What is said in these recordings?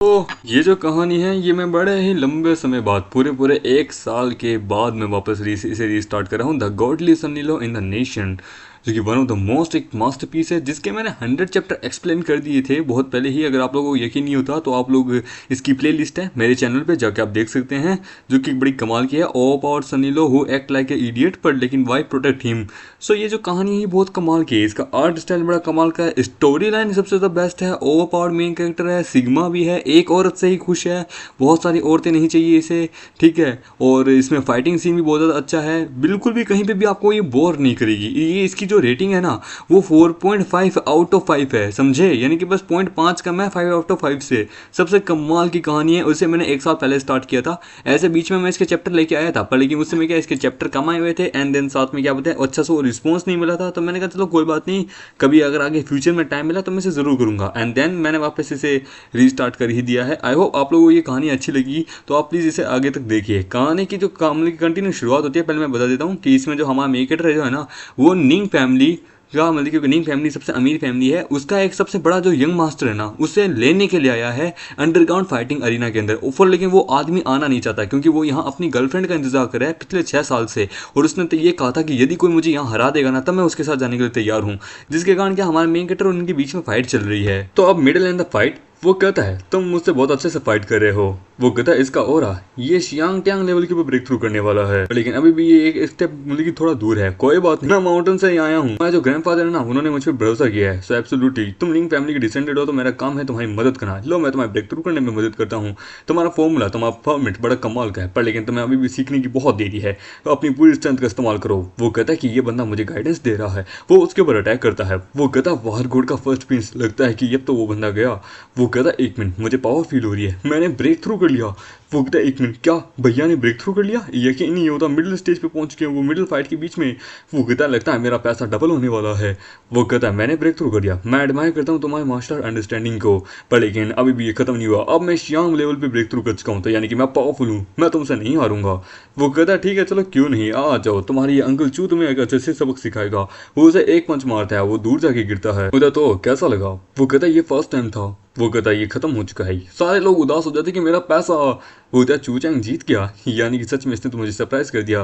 तो ये जो कहानी है ये मैं बड़े ही लंबे समय बाद पूरे 1 साल के बाद मैं वापस इसे रीस्टार्ट कर रहा हूँ the godly Sunny in the nation, जो कि वन ऑफ द मोस्ट एक मास्टरपीस है जिसके मैंने 100 चैप्टर एक्सप्लेन कर दिए थे बहुत पहले ही। अगर आप लोगों को यकीन नहीं होता तो आप लोग इसकी प्ले लिस्ट है मेरे चैनल पे जाके आप देख सकते हैं, जो कि बड़ी कमाल की है। Oh power sunny low who act like a idiot पर लेकिन वाई प्रोटेक्ट हिम। सो ये जो कहानी है बहुत कमाल की है, इसका आर्ट स्टाइल बड़ा कमाल का है, स्टोरी लाइन सबसे ज़्यादा बेस्ट है, ओवर पावर मेन कैरेक्टर है, सिग्मा भी है, एक औरत से ही खुश है, बहुत सारी औरतें नहीं चाहिए इसे, ठीक है। और इसमें फाइटिंग सीन भी बहुत ज़्यादा अच्छा है, बिल्कुल भी कहीं पे भी आपको ये बोर नहीं करेगी। ये इसकी जो रेटिंग है ना वो 4.5 आउट ऑफ 5 है, समझे, यानी कि बस 0.5 कम है 5 आउट ऑफ 5 से। सबसे कमाल की कहानी है, उसे मैंने 1 साल पहले स्टार्ट किया था। ऐसे बीच में मैं इसके चैप्टर लेके आया था पर लेकिन उससे मैं क्या इसके चैप्टर कम आए हुए थे एंड देन साथ में क्या बोलते हैं अच्छा सा रिस्पॉन्स नहीं मिला था, तो मैंने कहा चलो कोई बात नहीं, कभी अगर आगे फ्यूचर में टाइम मिला तो मैं इसे ज़रूर करूँगा। एंड देन मैंने वापस इसे रीस्टार्ट कर ही दिया है। आई होप आप लोगों को ये कहानी अच्छी लगी, तो आप प्लीज़ इसे आगे तक देखिए। कहानी की जो कहानी की कंटिन्यू शुरुआत होती है, पहले मैं बता देता हूँ कि इसमें जो हमारा मेन कैरेक्टर जो है ना वो निंग फैमिली का, मतलब क्योंकि निंग फैमिली सबसे अमीर फैमिली है, उसका एक सबसे बड़ा जो यंग मास्टर है ना उसे लेने के लिए आया है अंडरग्राउंड फाइटिंग अरीना के अंदर ऊपर। लेकिन वो आदमी आना नहीं चाहता क्योंकि वो यहाँ अपनी गर्लफ्रेंड का इंतजार कर रहा है पिछले 6 साल से, और उसने तो ये कहा था कि यदि कोई मुझे यहाँ हरा देगा ना तब मैं उसके साथ जाने के लिए तैयार हूँ। जिसके कारण क्या हमारे मेन कैरेक्टर और उनके बीच में फाइट चल रही है। तो अब मिडिल इन द फाइट वो कहता है तुम मुझसे बहुत अच्छे से फाइट कर रहे हो। वो कहता है इसका ओरा ये शियांग टैंग लेवल के ऊपर ब्रेक थ्रू करने वाला है, लेकिन अभी भी ये एक स्टेप मतलब कि थोड़ा दूर है। कोई बात नहीं, मैं माउंटेन से ही आया हूँ, मैं जो ग्रैंडफादर है ना उन्होंने मुझ पर भरोसा किया है। सो एब्सोल्युटली तुम लिंग फैमिली के डिसेंडेड हो तो मेरा काम है तुम्हारी मदद करना। लो मैं तुम्हारे ब्रेक थ्रू करने में मदद करता हूँ। तुम्हारा फॉर्मूला तुम्हारा फॉर्मेट बड़ा कमाल का है पर लेकिन तुम्हें अभी भी सीखने की बहुत देरी है, तो अपनी पूरी स्ट्रेंथ का इस्तेमाल करो। वो कहता है कि ये बंदा मुझे गाइडेंस दे रहा है। वो उसके ऊपर अटैक करता है। वो कहता है वार गोड का फर्स्ट पिंच, लगता है कि अब तो वो बंदा गया। वो कहता है 1 मिनट मुझे पावर फील हो रही है, मैंने ब्रेक थ्रू कर लिया। वो कहता है 1 मिनट क्या भैया ने ब्रेक थ्रू कर लिया, यकीन नहीं होता, मिडिल स्टेज पे पहुंच गए वो मिडिल फाइट के बीच में। वो कहता है लगता है मेरा पैसा डबल होने वाला है। वो कहता है मैंने ब्रेक थ्रू कर लिया, मैं एडमायर करता हूँ तुम्हारे मास्टर अंडरस्टैंडिंग को, पर लेकिन अभी भी ये खत्म नहीं हुआ। अब मैं शियांग लेवल पे ब्रेक थ्रू कर चुका हूँ, तो यानी कि मैं पावरफुल हूँ, मैं तुमसे नहीं हारूंगा। वो कहता है ठीक है चलो क्यों नहीं, आ जाओ, तुम्हारी अंकल चू तुम्हें एक अच्छे से सबक सिखाएगा। वो उसे एक पंच मारता है, वो दूर जाके गिरता है। कहता तो कैसा लगा। वो कहता है ये फर्स्ट टाइम था। वो कहता है ये खत्म हो चुका है। सारे लोग उदास हो जाते कि मेरा पैसा। वो कहता है चूचैंग जीत गया, यानी कि सच में इसने तो मुझे सरप्राइज कर दिया।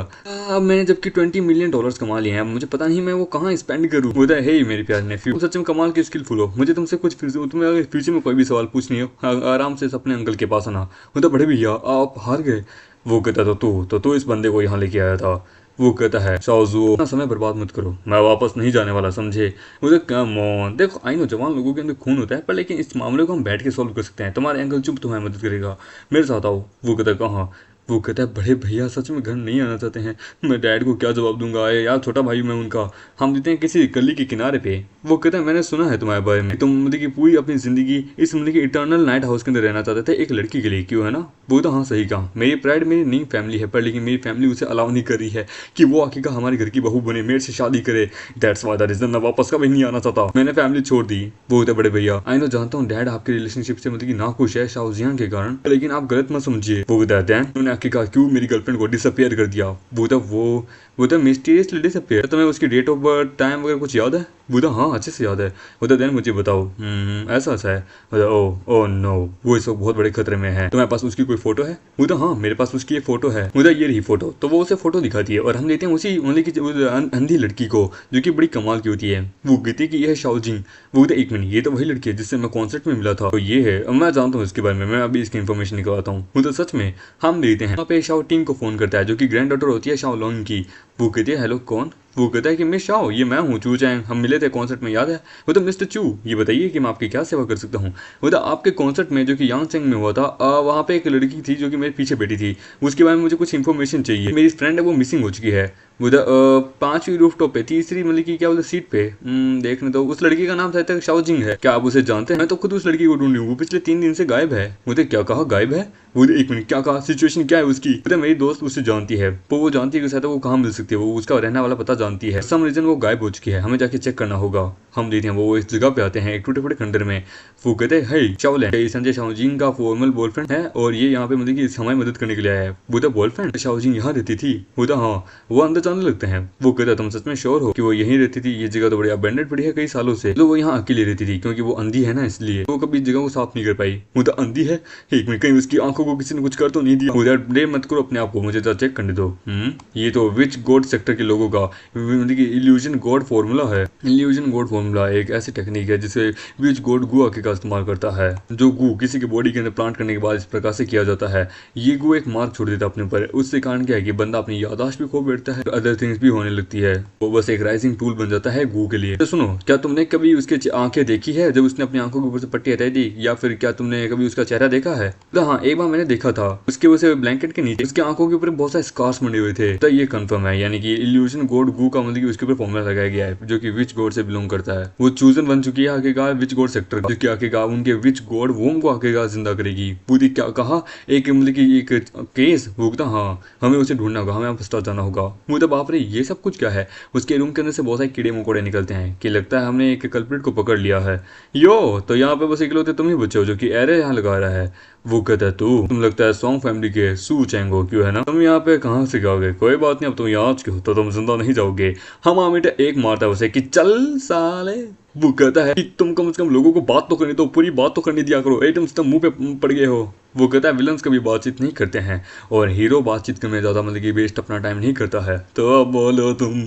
अब मैंने जबकि $20 मिलियन कमा लिए हैं, मुझे पता नहीं मैं वो कहाँ स्पेंड करूँ। वो कहता है हे मेरे प्यारे नेफ्यू, सच में कमाल की स्किलफुल हो, मुझे तुमसे कुछ तुम्हें अगर फ्यूचर में कोई भी सवाल पूछनी हो आराम से अपने अंकल के पास आना। वो तो बड़े भैया आप हार गए। वो कहता तो तू इस बंदे को यहाँ लेके आया था। वो कहता है शाओजू अपना समय बर्बाद मत करो, मैं वापस नहीं जाने वाला, समझे। मुझे कम ऑन, देखो आई नो जवान लोगों के अंदर खून होता है पर लेकिन इस मामले को हम बैठ के सॉल्व कर सकते हैं। तुम्हारे अंकल चुप तुम्हारी मदद करेगा, मेरे साथ आओ। वो कहता है कहाँ। वो कहता है बड़े भैया सच में घर नहीं आना चाहते हैं, मैं डैड को क्या जवाब दूंगा, अरे यार छोटा भाई मैं उनका, हम देते हैं किसी गली के किनारे पे। वो कहता है मैंने सुना है तुम्हारे बारे में, तुम मतलब कि पूरी अपनी जिंदगी इस मतलब कि इटर्नल नाइट हाउस के अंदर रहना चाहते थे एक लड़की के लिए, क्यों है ना। वो तो हाँ सही कहा, मेरी प्राइड मेरी नींग फैमिली है पर लेकिन मेरी फैमिली उसे अलाउ नहीं कर रही है कि वो आखिर का हमारे घर की बहू बने, मेरे से शादी करे। दैट्स व्हाई द रीजन मैं वापस कभी नहीं आना चाहता, मैंने फैमिली छोड़ दी। वो होते बड़े भैया आई नो जानता हूँ डैड आपके रिलेशनशिप से मतलब कि ना खुश है शाओजियांग के कारण, लेकिन आप गलत मत समझिए। वो कहता है उन्होंने आखिरकार क्यों मेरी गर्लफ्रेंड को डिसअपियर कर दिया। वो तो मिस्टीरियसली डिसअपियर। तुम्हें उसकी डेट ऑफ बर्थ टाइम वगैरह कुछ याद है। वो तो हाँ अच्छे से याद है। वो तो देन मुझे बताओ। ऐसा है। ओ नो, वो इस वक्त बहुत बड़े खतरे में है। तुम्हारे पास उसकी कोई फोटो है। वो तो हाँ मेरे पास उसकी एक फोटो है। वो तो ये रही फोटो। तो वो उसे फोटो दिखाती है और हम लेते हैं उसी मतलब की अंधी लड़की को जो कि बड़ी कमाल की होती है। वो कहती है कि ये है शाओजिंग। वो तो 1 मिनट, ये तो वही लड़की है जिससे मैं कॉन्सर्ट में मिला था। तो ये है, मैं जानता हूँ इसके बारे में, मैं अभी इसकी इन्फॉर्मेशन निकलवाता हूँ। वो तो सच में हम देते हैं। वहाँ पे शाओ टीम को फोन करता है जो कि ग्रैंड डॉटर होती है शाओ लॉन्ग की। वो कहती है हेलो कौन। वो कहता है कि मिस शाओ ये मैं हूँ चू चैंग, हम मिले थे कॉन्सर्ट में याद है। वो तो मिस्टर चू ये बताइए कि मैं आपकी क्या सेवा कर सकता हूँ। वो तो आपके कॉन्सर्ट में जो कि यांगसेंग में हुआ था वहाँ पे एक लड़की थी जो कि मेरे पीछे बैठी थी, उसके बारे में मुझे कुछ इन्फॉर्मेशन चाहिए। मेरी फ्रेंड है वो मिसिंग हो चुकी है। वो तो 5वीं रूफटॉप पे तीसरी मतलब की क्या बोलते सीट पे देखने दो। उस लड़की का नाम था शाओजिंग है, क्या आप उसे जानते हैं। मैं तो खुद उस लड़की को ढूंढ रही हूँ, वो पिछले 3 दिन से गायब है। मुझे क्या कहा गायब है। वो 1 मिनट क्या कहा, सिचुएशन क्या है उसकी। तो मेरी दोस्त उसे जानती है, वो जानती है कि शायद वो कहाँ मिल सकती है, वो उसका रहने वाला पता जानती है। सम रीजन वो गायब हो चुकी है, हमें जाके चेक करना होगा। हम देखते हैं वो इस जगह पे आते हैं एक टूटे फूटे खंडर में। वो कहते हैं हे शाओलैंड, ये संजय शाओजिंग का फॉर्मल बॉयफ्रेंड है और ये यहाँ पे मतलब कि हमारी मदद करने के लिए आया है। वो तो बॉयफ्रेंड शाओजिंग यहाँ रहती थी। वो तो हाँ, वो अंदर पहचानने लगते हैं। वो कहता है तुम सच में श्योर हो कि वो यहीं रहती थी? ये जगह तो बड़ी अबेंडेड पड़ी है कई सालों से। तो वो यहाँ अकेली रहती थी क्योंकि वो अंधी है ना, इसलिए वो कभी जगह को साफ नहीं कर पाई। वो तो अंधी है, एक मिनट, कहीं उसकी आंखों को किसी ने कुछ कर तो नहीं दिया? उधर ब्लेम मत करो अपने आप को, मुझे तो चेक करने दो। ये तो विच गॉड सेक्टर के लोगों का इल्यूजन गॉड फॉर्मूला है। इल्यूजन गॉड फॉर्मूला एक ऐसी टेक्निक है जिसे विच गॉड गु आके का इस्तेमाल करता है। जो गु किसी की बॉडी के अंदर प्लांट करने के बाद इस प्रकार से किया जाता है। ये गु एक मार्क छोड़ देता है अपने ऊपर। उससे कारण क्या है कि बंदा अपनी याददाश्त भी खो बैठता है, अदर थिंग्स भी होने लगती है। वो बस एक राइजिंग टूल बन जाता है गु के लिए। तो सुनो, क्या तुमने कभी उसके आंखें देखी है जब उसने अपनी आंखों के ऊपर से पट्टी हटाई थी, या फिर क्या तुमने कभी उसका चेहरा देखा है? तो हाँ, एक बार मैंने देखा था। उसके वजह ब्लैंकेट के नीचे उसकी आंखों के ऊपर बहुत सारे स्कार्स बने हुए थे। तो ये कंफर्म है, यानी कि इल्यूजन गॉड गु का मतलब कि उसके ऊपर फॉर्मूला लगाया गया है जो कि विच गॉड से बिलोंग करता है। वो चूजन बन चुकी है आखिरकार विच गॉड सेक्टर, जिसके आखिरकार उनके विच गॉड वोम को आखिरकार जिंदा करेगी। पूरी क्या कहा, एक मतलब कि एक केस भुगता, हाँ हमें उसे ढूंढना होगा, हमें फंसा जाना होगा। मुझे बाप रे, ये सब कुछ क्या है? उसके रूम के अंदर से बहुत सारे कीड़े मकोड़े निकलते हैं कि लगता है हमने एक कल्प्रिट को पकड़ लिया है। यो तो यहाँ पे बस इकलौते तुम ही बचे हो जो कि एरे यहाँ लगा रहा है। वो कहता है तुम लगता है सॉन्ग फैमिली के सू चैंग हो, क्यों है ना? तुम यहाँ पे कहाँ से जाओगे? कोई बात नहीं, अब तुम यहाँ क्यों तो तुम जिंदा नहीं जाओगे। हम आमिट एक मारता है उसे कि चल साले। वो कहता है कि तुम कम से कम लोगों को बात तो करनी दो, पूरी बात तो करने दिया करो, एकदम से मुंह पे पड़ गए हो। वो कहता है विलन्स कभी बातचीत नहीं करते हैं और हीरो बातचीत करने में ज्यादा मतलब कि वेस्ट अपना टाइम नहीं करता है। तो अब बोलो तुम।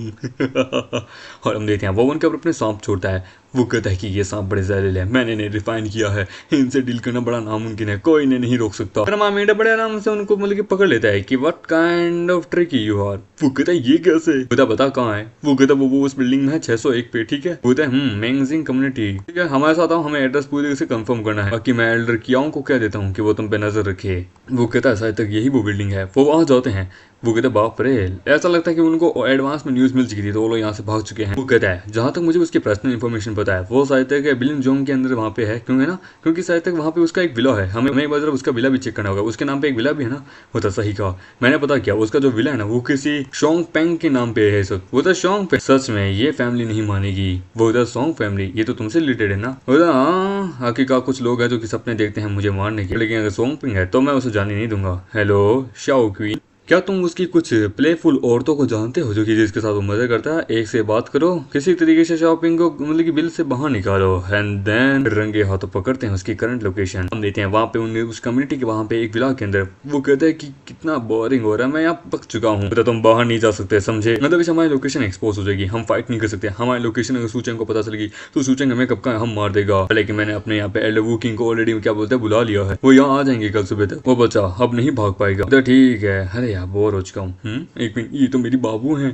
और हम देखते हैं वो उनके ऊपर अपने सांप छोड़ता है। वो कहता है कि ये सांप बड़े जहरीले हैं, मैंने इन्हें रिफाइन किया है, इनसे डील करना बड़ा नामुमकिन है, कोई इन्हें नहीं रोक सकता। पर मामेडा बड़े आराम से उनको मतलब कि पकड़ लेता है कि what kind of tricky you are. वो कहता है ये कैसे? बता कहाँ है? वो कहता है वो उस बिल्डिंग में है 601 पे, ठीक है? वो कहता है मैगजीन कम्युनिटी, ठीक है हमारे साथ आओ, हमें एड्रेस पूरी तरह से कंफर्म करना है। बाकी मैं एल्डर कियाओं को कह देता हूँ कि वो तुम पे नजर रखे। वो कहता है शायद तक यही वो बिल्डिंग है। वो वहां जाते हैं। वो कहते हैं बाप रे, ऐसा लगता है कि उनको एडवांस में न्यूज मिल चुकी थी तो वो लोग यहाँ से भाग चुके हैं। वो कहता है जहां तक मुझे उसकी पर्सनल इन्फॉर्मेशन पता है वो शायद तक बिलियन जोंग के अंदर वहाँ पे है, क्यों है ना? क्योंकि शायद तक वहाँ पे उसका एक विला है, हमें एक बार जरा उसका विला भी चेक करना होगा। उसके नाम पे एक विला भी है ना? वो तो सही कहा, मैंने पता किया उसका जो विला है ना वो किसी शोंग पेंग के नाम पे है। सब वो तो शोंग पेंग, सच में ये फैमिली नहीं मानेगी। वो तो शोंग फैमिली, ये तो तुमसे रिलेटेड है ना? वो तो हाँ, आखिरकार कुछ लोग हैं जो कि सपने देखते हैं मुझे मारने के, लेकिन अगर शोंग पेंग है तो मैं उसे जाने नहीं दूंगा। हेलो शाओ क्वीन, क्या तुम उसकी कुछ प्लेफुल औरतों को जानते हो जो कि जिसके साथ वो मजा करता है? एक से बात करो, किसी तरीके से शॉपिंग को मतलब कि बिल से बाहर निकालो, एंड देन रंगे हाथों पकड़ते हैं उसकी करंट लोकेशन। हम देते हैं वहाँ पे उन्हें उस कम्युनिटी के वहाँ पे एक विला के अंदर। वो कहता है कि कितना बोरिंग हो रहा है, मैं यहाँ पक चुका हूँ, तो तुम बाहर नहीं जा सकते, समझे? मतलब हमारी लोकेशन एक्सपोज हो जाएगी, हम फाइट नहीं कर सकते। हमारी लोकेशन अगर सूचेंग को पता चलेगी तो सूचेंग हमें कब का हम मार देगा। लेकिन मैंने अपने यहाँ पे एल्डरवू किंग को ऑलरेडी क्या बोलते हैं बुला लिया है, वो यहाँ आ जाएंगे कल सुबह तक। वो बच्चा अब नहीं भाग पाएगा। ठीक है, अरे यार बोर हो चुका हूँ। एक मिनट, ये तो मेरी बाबू हैं।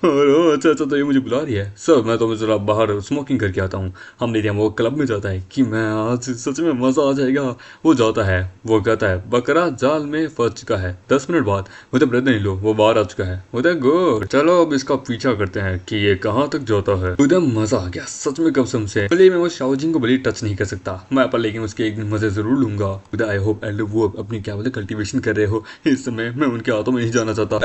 अच्छा तो ये मुझे बुला रही है। सर मैं तो जरा बाहर स्मोकिंग करके आता हूँ। हम नहीं, वो क्लब में जाता है कि मैं आज सच में मजा आ जाएगा। वो जाता है, वो कहता है बकरा जाल में फंस चुका है। 10 मिनट बाद वो तो ब्रदर नहीं लो वो बाहर आ चुका है। वो तो गुड, चलो अब इसका पीछा करते हैं कि ये कहाँ तक जाता है। एकदम मजा आ गया सच में कसम से। भले मैं वो शाओजिंग को भले टच नहीं कर सकता मैं, पर लेकिन उसके एक दिन मजे जरूर लूंगा। आई होप एल्डर वो अपनी क्या बोलते कल्टीवेशन कर रहे हो इस समय, मैं उनके हाथों में नहीं जाना चाहता।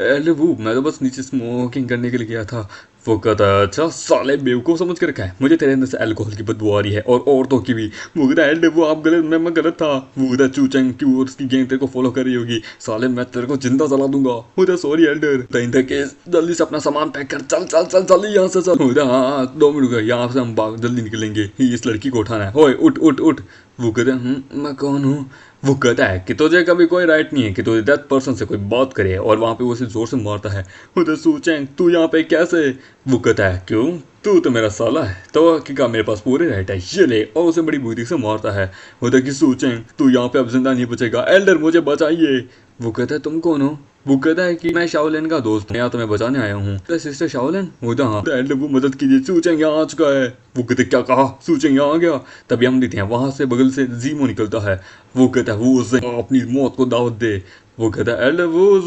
एल्वू मैं तो बस नीचे स्मोकिंग करने के लिए गया था। वो कहता है अच्छा साले बेवकूफ समझ कर रखा है, मुझे तेरे अंदर से अल्कोहल की बदबू आ रही है और औरतों की भी। वो कहता है एल्डर वो आप गलत, मैं गलत था। वो कहता है चूचंग की और उसकी गैंग तेरे को फॉलो कर रही होगी, साले मैं तेरे को जिंदा जला दूंगा। वो कहता सॉरी एल्डर, केस जल्दी से अपना सामान पैक कर, चल चल चल जल्दी यहाँ से चल। हाँ 2 मिनट रुक, यहाँ से हम जल्दी निकलेंगे, इस लड़की को उठाना है। ओए उठ उठ उठ। वो कहते हैं मैं कौन हूँ? वो कहता है कि तुझे कभी कोई राइट नहीं है कि तुझे डेथ पर्सन से कोई बात करे, और वहां पे वो उसे जोर से मारता है। उधर सूचेंग तू यहाँ पे कैसे? वो कहता है क्यों, तू तो मेरा साला है तो क्या मेरे पास पूरे राइट है, ये ले, और उसे बड़ी बुद्धि से मारता है। उधर की सूचेंग तू यहाँ पे अब जिंदा नहीं बचेगा, एल्डर मुझे बचाइए। वो कहता है तुम कौन हो? वो कहता है कि मैं शाओलिन का दोस्त हूँ, यहाँ तो मैं बचाने आया हूँ। तो सिस्टर शाओलिन? वो तो हाँ। एल्डर वो मदद कीजिए, सूचेंग यहाँ आ चुका है। वो कहते क्या कहा? सूचेंग यहाँ आ गया। तभी हम देखते हैं वहां से बगल से जीमो निकलता है। वो कहता है वो अपनी मौत को दावत दे। वो कहता है एल्डर वो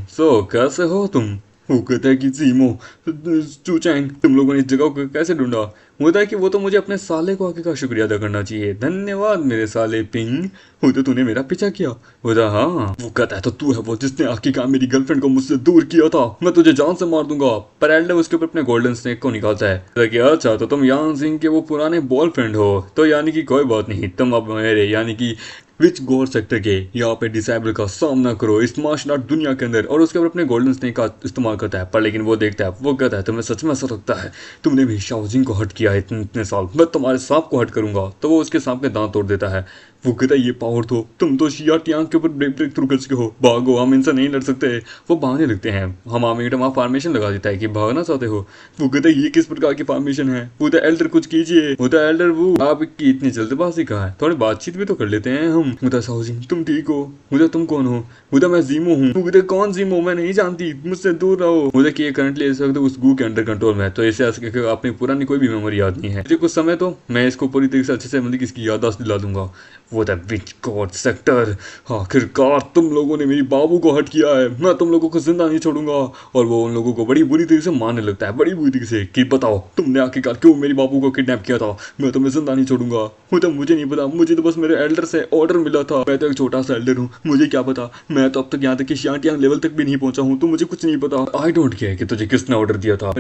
सो कैसे हो तुम? वो कहता है कि जीमो चूचैंग तुम लोगों ने इस जगह को कैसे ढूंढा? वो कहता है कि वो तो मुझे अपने साले को आके का शुक्रिया अदा करना चाहिए, धन्यवाद मेरे साले पिंग, वो तो तूने मेरा पीछा किया। वो तो हाँ। वो कहता है तो तू है वो जिसने आखिरकार मेरी गर्लफ्रेंड को मुझसे दूर किया था, मैं तुझे जान से मार दूंगा। पर एल्डर उसके ऊपर अपने गोल्डन स्नेक को निकालता है कि अच्छा तो तुम यान सिंह के वो पुराने बॉयफ्रेंड हो, तो यानी कि कोई बात नहीं, तुम अब मेरे यानी कि विच गॉड सेक्टर के यहाँ पे डिसेबल का सामना करो इस मार्शल आर्ट दुनिया के अंदर, और उसके ऊपर अपने गोल्डन स्नेक का इस्तेमाल करता है। पर लेकिन वो देखता है, वो कहता है तुम्हें सच में ऐसा लगता है, तुमने भी शाओजिंग को हट किया है इतने साल, मैं तुम्हारे सांप को हट करूंगा। तो वो उसके सांप के दांत तोड़ देता है। वो कहता है ये पावर तो तुम तो शिया टियांग के ऊपर ब्रेक थ्रू कर चुके हो, भागो हम इनसे नहीं लड़ सकते। वो भागने लगते हैं। हम आमिर वहाँ फॉर्मेशन लगा देता है कि भागना चाहते हो। वो कहता है ये किस प्रकार की फॉर्मेशन है। वो एल्डर कुछ कीजिए। वो एल्डर वो आपकी इतनी जल्दबाजी कहाँ है, थोड़ी बातचीत भी तो कर लेते हैं हम। मुझे शाओजिंग तुम ठीक हो? मुझे तुम कौन हो? मुझे मैं जीमो हूँ। मुझे कौन जीमो, मैं नहीं जानती, मुझसे दूर रहो। मुझे कि करंटली इस वक्त उस गू के अंडर कंट्रोल में है, तो इसे अपनी पुरानी कोई भी मेमोरी याद नहीं है। मुझे कुछ समय तो मैं इसको पूरी तरीके से अच्छे से मतलब इसकी याददाश्त दिला दूंगा। वो द विच गॉड सेक्टर, आखिरकार तुम लोगों ने मेरी बाबू को हट किया है, मैं तुम लोगों को जिंदा नहीं छोड़ूंगा। और वो उन लोगों को बड़ी बुरी तरीके से मारने लगता है, बड़ी बुरी तरीके से कि बताओ तुमने आखिरकार क्यों मेरी बाबू को किडनैप किया था, मैं तुम्हें जिंदा नहीं छोड़ूंगा। वो तो मुझे नहीं पता, मुझे तो बस मेरे एल्डर से ऑर्डर मिला था, मैं तो एक छोटा सा एल्डर हूँ, मुझे क्या पता, मैं तो अब तक यहाँ तक कि शांटियांग लेवल तक भी नहीं पहुंचा हूँ, तो मुझे कुछ नहीं पता। आई डोंट केयर कि तुझे किसने ऑर्डर दिया था,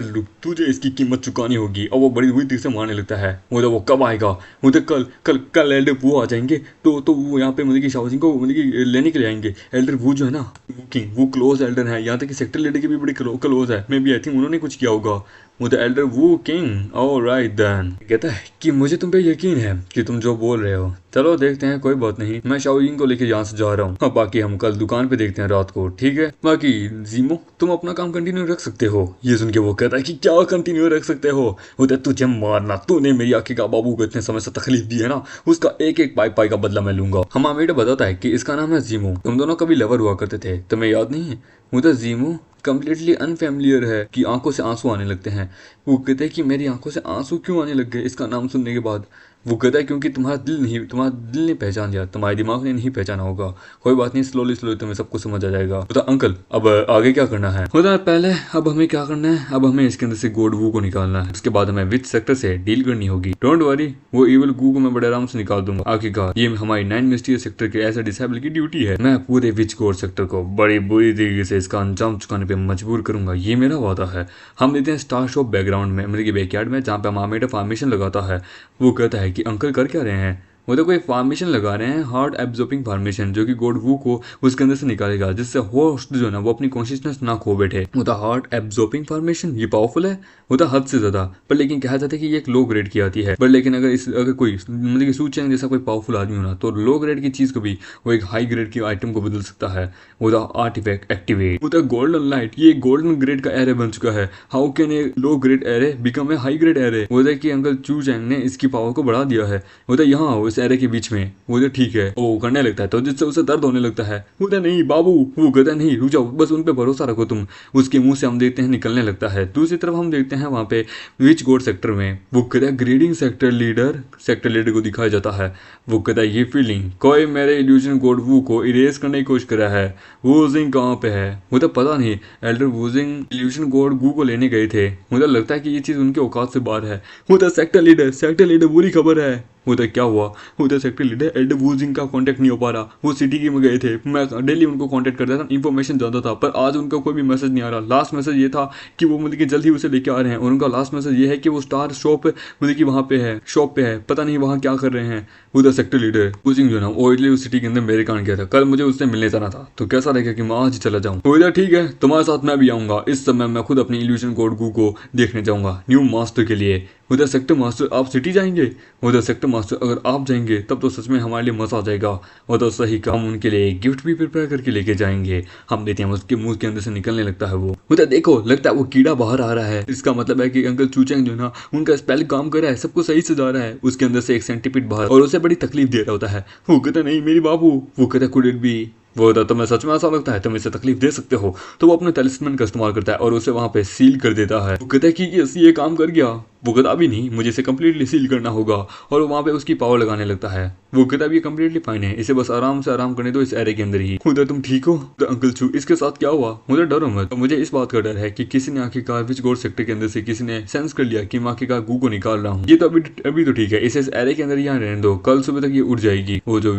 तुझे इसकी कीमत चुकानी होगी। और वो बड़ी बुरी तरीके से मारने लगता है। वो कब आएगा? मुझे कल कल कल एल्डर वो आ जाएंगे, तो वो यहाँ पे मतलब कि शाओजिंग को मतलब कि लेने के लिए आएंगे। एल्डर वो जो है ना, वो किंग, वो क्लोज एल्डर है, यहाँ तक कि सेक्टर लीडर के भी बड़ी क्लोज है। मे बी आई थिंक उन्होंने कुछ किया होगा। वो एल्डर वो किंग, ऑलराइट देन, कहता है कि मुझे तुम पे यकीन है कि तुम जो बोल रहे हो। चलो देखते हैं, कोई बात नहीं, मैं शाओजिंग को लेके यहाँ से जा रहा हूँ। हाँ, बाकी हम कल दुकान पे देखते हैं रात को, ठीक है? बाकी जीमो तुम अपना काम कंटिन्यू रख सकते हो। ये सुन के वो कहता है कि क्या कंटिन्यू रख सकते हो? वो तुझे मारना, तूने मेरी आखिर का बाबू को इतने समय से तकलीफ दी है ना, उसका एक एक पाई पाई का बदला मैं लूंगा। हमारा बेटा बताता है कि इसका नाम है जीमो, तुम दोनों कभी लवर हुआ करते थे, तुम्हें याद नहीं है? मुझे जीमो कम्प्लीटली अनफेमिलियर है कि आंखों से आंसू आने लगते हैं। वो कहते हैं कि मेरी आंखों से आंसू क्यों आने लग गए इसका नाम सुनने के बाद? वो कहता है क्योंकि तुम्हारा दिल ने पहचान लिया, तुम्हारे दिमाग ने नहीं पहचाना होगा। कोई बात नहीं, स्लोली स्लोली तुम्हें सब कुछ समझ आ जाएगा। तो अंकल अब आगे क्या करना है? होता है पहले अब हमें क्या करना है, अब हमें इसके अंदर से गोड वू को निकालना है, उसके बाद हमें विच सेक्टर से डील करनी होगी। डोंट वरी, वो इविल गू को मैं बड़े आराम से निकाल दूंगा। आखिरकार ये हमारी 9 मिस्टीरियस सेक्टर के ऐसे डिसेबल की ड्यूटी है। मैं पूरे विच गोड सेक्टर को बड़ी बुरी तरीके से इसका अंजाम चुकाने पर मजबूर करूंगा, ये मेरा वादा है। हम लेते हैं स्टार शॉप बैकग्राउंड में, मतलब कि बैकयार्ड में, जहाँ पे मामेटा फार्मेशन लगाता है। वो कहता है कि अंकल कर क्या रहे हैं? वो तो कोई फार्मेशन लगा रहे हैं, हार्ट एब्जॉर्बिंग फार्मेशन, जो कि गॉड वू को उसके अंदर से निकालेगा, जिससे होस्ट जो है ना वो अपनी कॉन्शियसनेस ना खो बैठे। वो तो हार्ट एब्जॉर्बिंग फार्मेशन, ये पावरफुल है, वो तो हद से ज्यादा। पर लेकिन कहा जाता है कि ये एक लो ग्रेड की आती है। पर लेकिन अगर कोई मतलब कि सू चैंग जैसा कोई पावरफुल आदमी होना, तो लो ग्रेड की चीज को भी वो एक हाई ग्रेड की आइटम को बदल सकता है। वो तो आर्टिफैक्ट एक्टिवेट, वो तो गोल्डन लाइट, ये गोल्डन ग्रेड का एरे बन चुका है। How can a low grade array become a high grade array? वो तो कि अंकल चू चैंग ने इसकी पावर को बढ़ा दिया है। वो तो यहाँ इस एरे के बीच में, वो तो ठीक है, वो करने लगता है तो जिससे उसे दर्द होने लगता है। वो तो नहीं बाबू, वो कहता नहीं रुक जाओ, बस उन पे भरोसा रखो तुम। उसके मुंह से हम देखते हैं निकलने लगता है। दूसरी तरफ हम देखते हैं वहां पे विच गोड सेक्टर में, वो कहता है ग्रेडिंग सेक्टर लीडर को दिखाया जाता है। वो कहता है ये फीलिंग कोई मेरे इल्यूजन गोड वू को इरेज करने की कोशिश कर रहा है। वूजिंग कहाँ पे है? मुझे पता नहीं, एल्डर वूजिंग इल्यूजन गोड गू को लेने गए थे। मुझे लगता है कि ये चीज उनके औकात से बाहर है। वो तो सेक्टर लीडर बुरी खबर है। वो तो क्या हुआ? वो तो सेक्टर लीडर एल्डर वूजिंग का कांटेक्ट नहीं हो पा रहा। वो सिटी के में गए थे, मैं डेली उनको कांटेक्ट करता था, इन्फॉर्मेशन ज्यादा था, पर आज उनका कोई भी मैसेज नहीं आ रहा। लास्ट मैसेज ये था कि वो मतलब कि जल्द ही उसे लेके आ रहे हैं, और उनका लास्ट मैसेज ये है कि वो स्टार शॉप मतलब कि वहाँ पे है, शॉप पे है, पता नहीं वहाँ क्या कर रहे हैं। वो तो सेक्टर लीडर वूजिंग जो ना वो इटली उस सिटी के अंदर मेरे कांड किया था, कल मुझे उससे मिलने जाना था, तो कैसा रहेगा कि मैं आज ही चला जाऊँ? तो ठीक है, तुम्हारे साथ मैं भी आऊंगा। इस समय मैं खुद अपनी इल्यूजन गोड गू को देखने जाऊंगा न्यू मास्टर के लिए। उधर सेक्टर मास्टर आप सिटी जाएंगे? उधर सेक्टर मास्टर अगर आप जाएंगे तब तो सच में हमारे लिए मजा आ जाएगा। और तो सही काम, उनके लिए गिफ्ट भी प्रिपेयर करके लेके जाएंगे। हम देते हैं उसके मुंह के अंदर से निकलने लगता है वो। उधर देखो, लगता है वो कीड़ा बाहर आ रहा है। इसका मतलब है कि अंकल चूचेंग जो ना उनका स्पेल काम कर रहा है, सब कुछ सही से जा रहा है। उसके अंदर से एक सेंटीपीड बाहर और उसे बड़ी तकलीफ दे रहा होता है। वो कहता नहीं मेरी बाबू, वो कहता कुड इट बी, वो होता तुम्हें सच में ऐसा लगता है तुम इसे तकलीफ दे सकते हो? तो वो अपने टेलिस्मैन का इस्तेमाल करता है और उसे वहां पे सील कर देता है। वो कहता है कि ये काम कर गया। वो कहता अभी नहीं, मुझे इसे कम्प्लीटली सील करना होगा, और वहाँ पे उसकी पावर लगाने लगता है। वो कहता है ये कम्प्लीटली फाइन है, इसे बस आराम से आराम करने दो इस एरे के अंदर ही। उधर तुम ठीक हो? तो अंकल चू इसके साथ क्या हुआ? मुझे डरो मत, मुझे इस बात का डर है कि किसी ने आखिरकार विच गोड सेक्टर के अंदर से किसी ने सेंस कर लिया कि मैं आखिरकार गू को निकाल रहा हूँ। ये तो अभी तो ठीक है, इसे इस एरे के अंदर यहाँ रहने दो, कल सुबह तक ये उड़ जाएगी। वो जो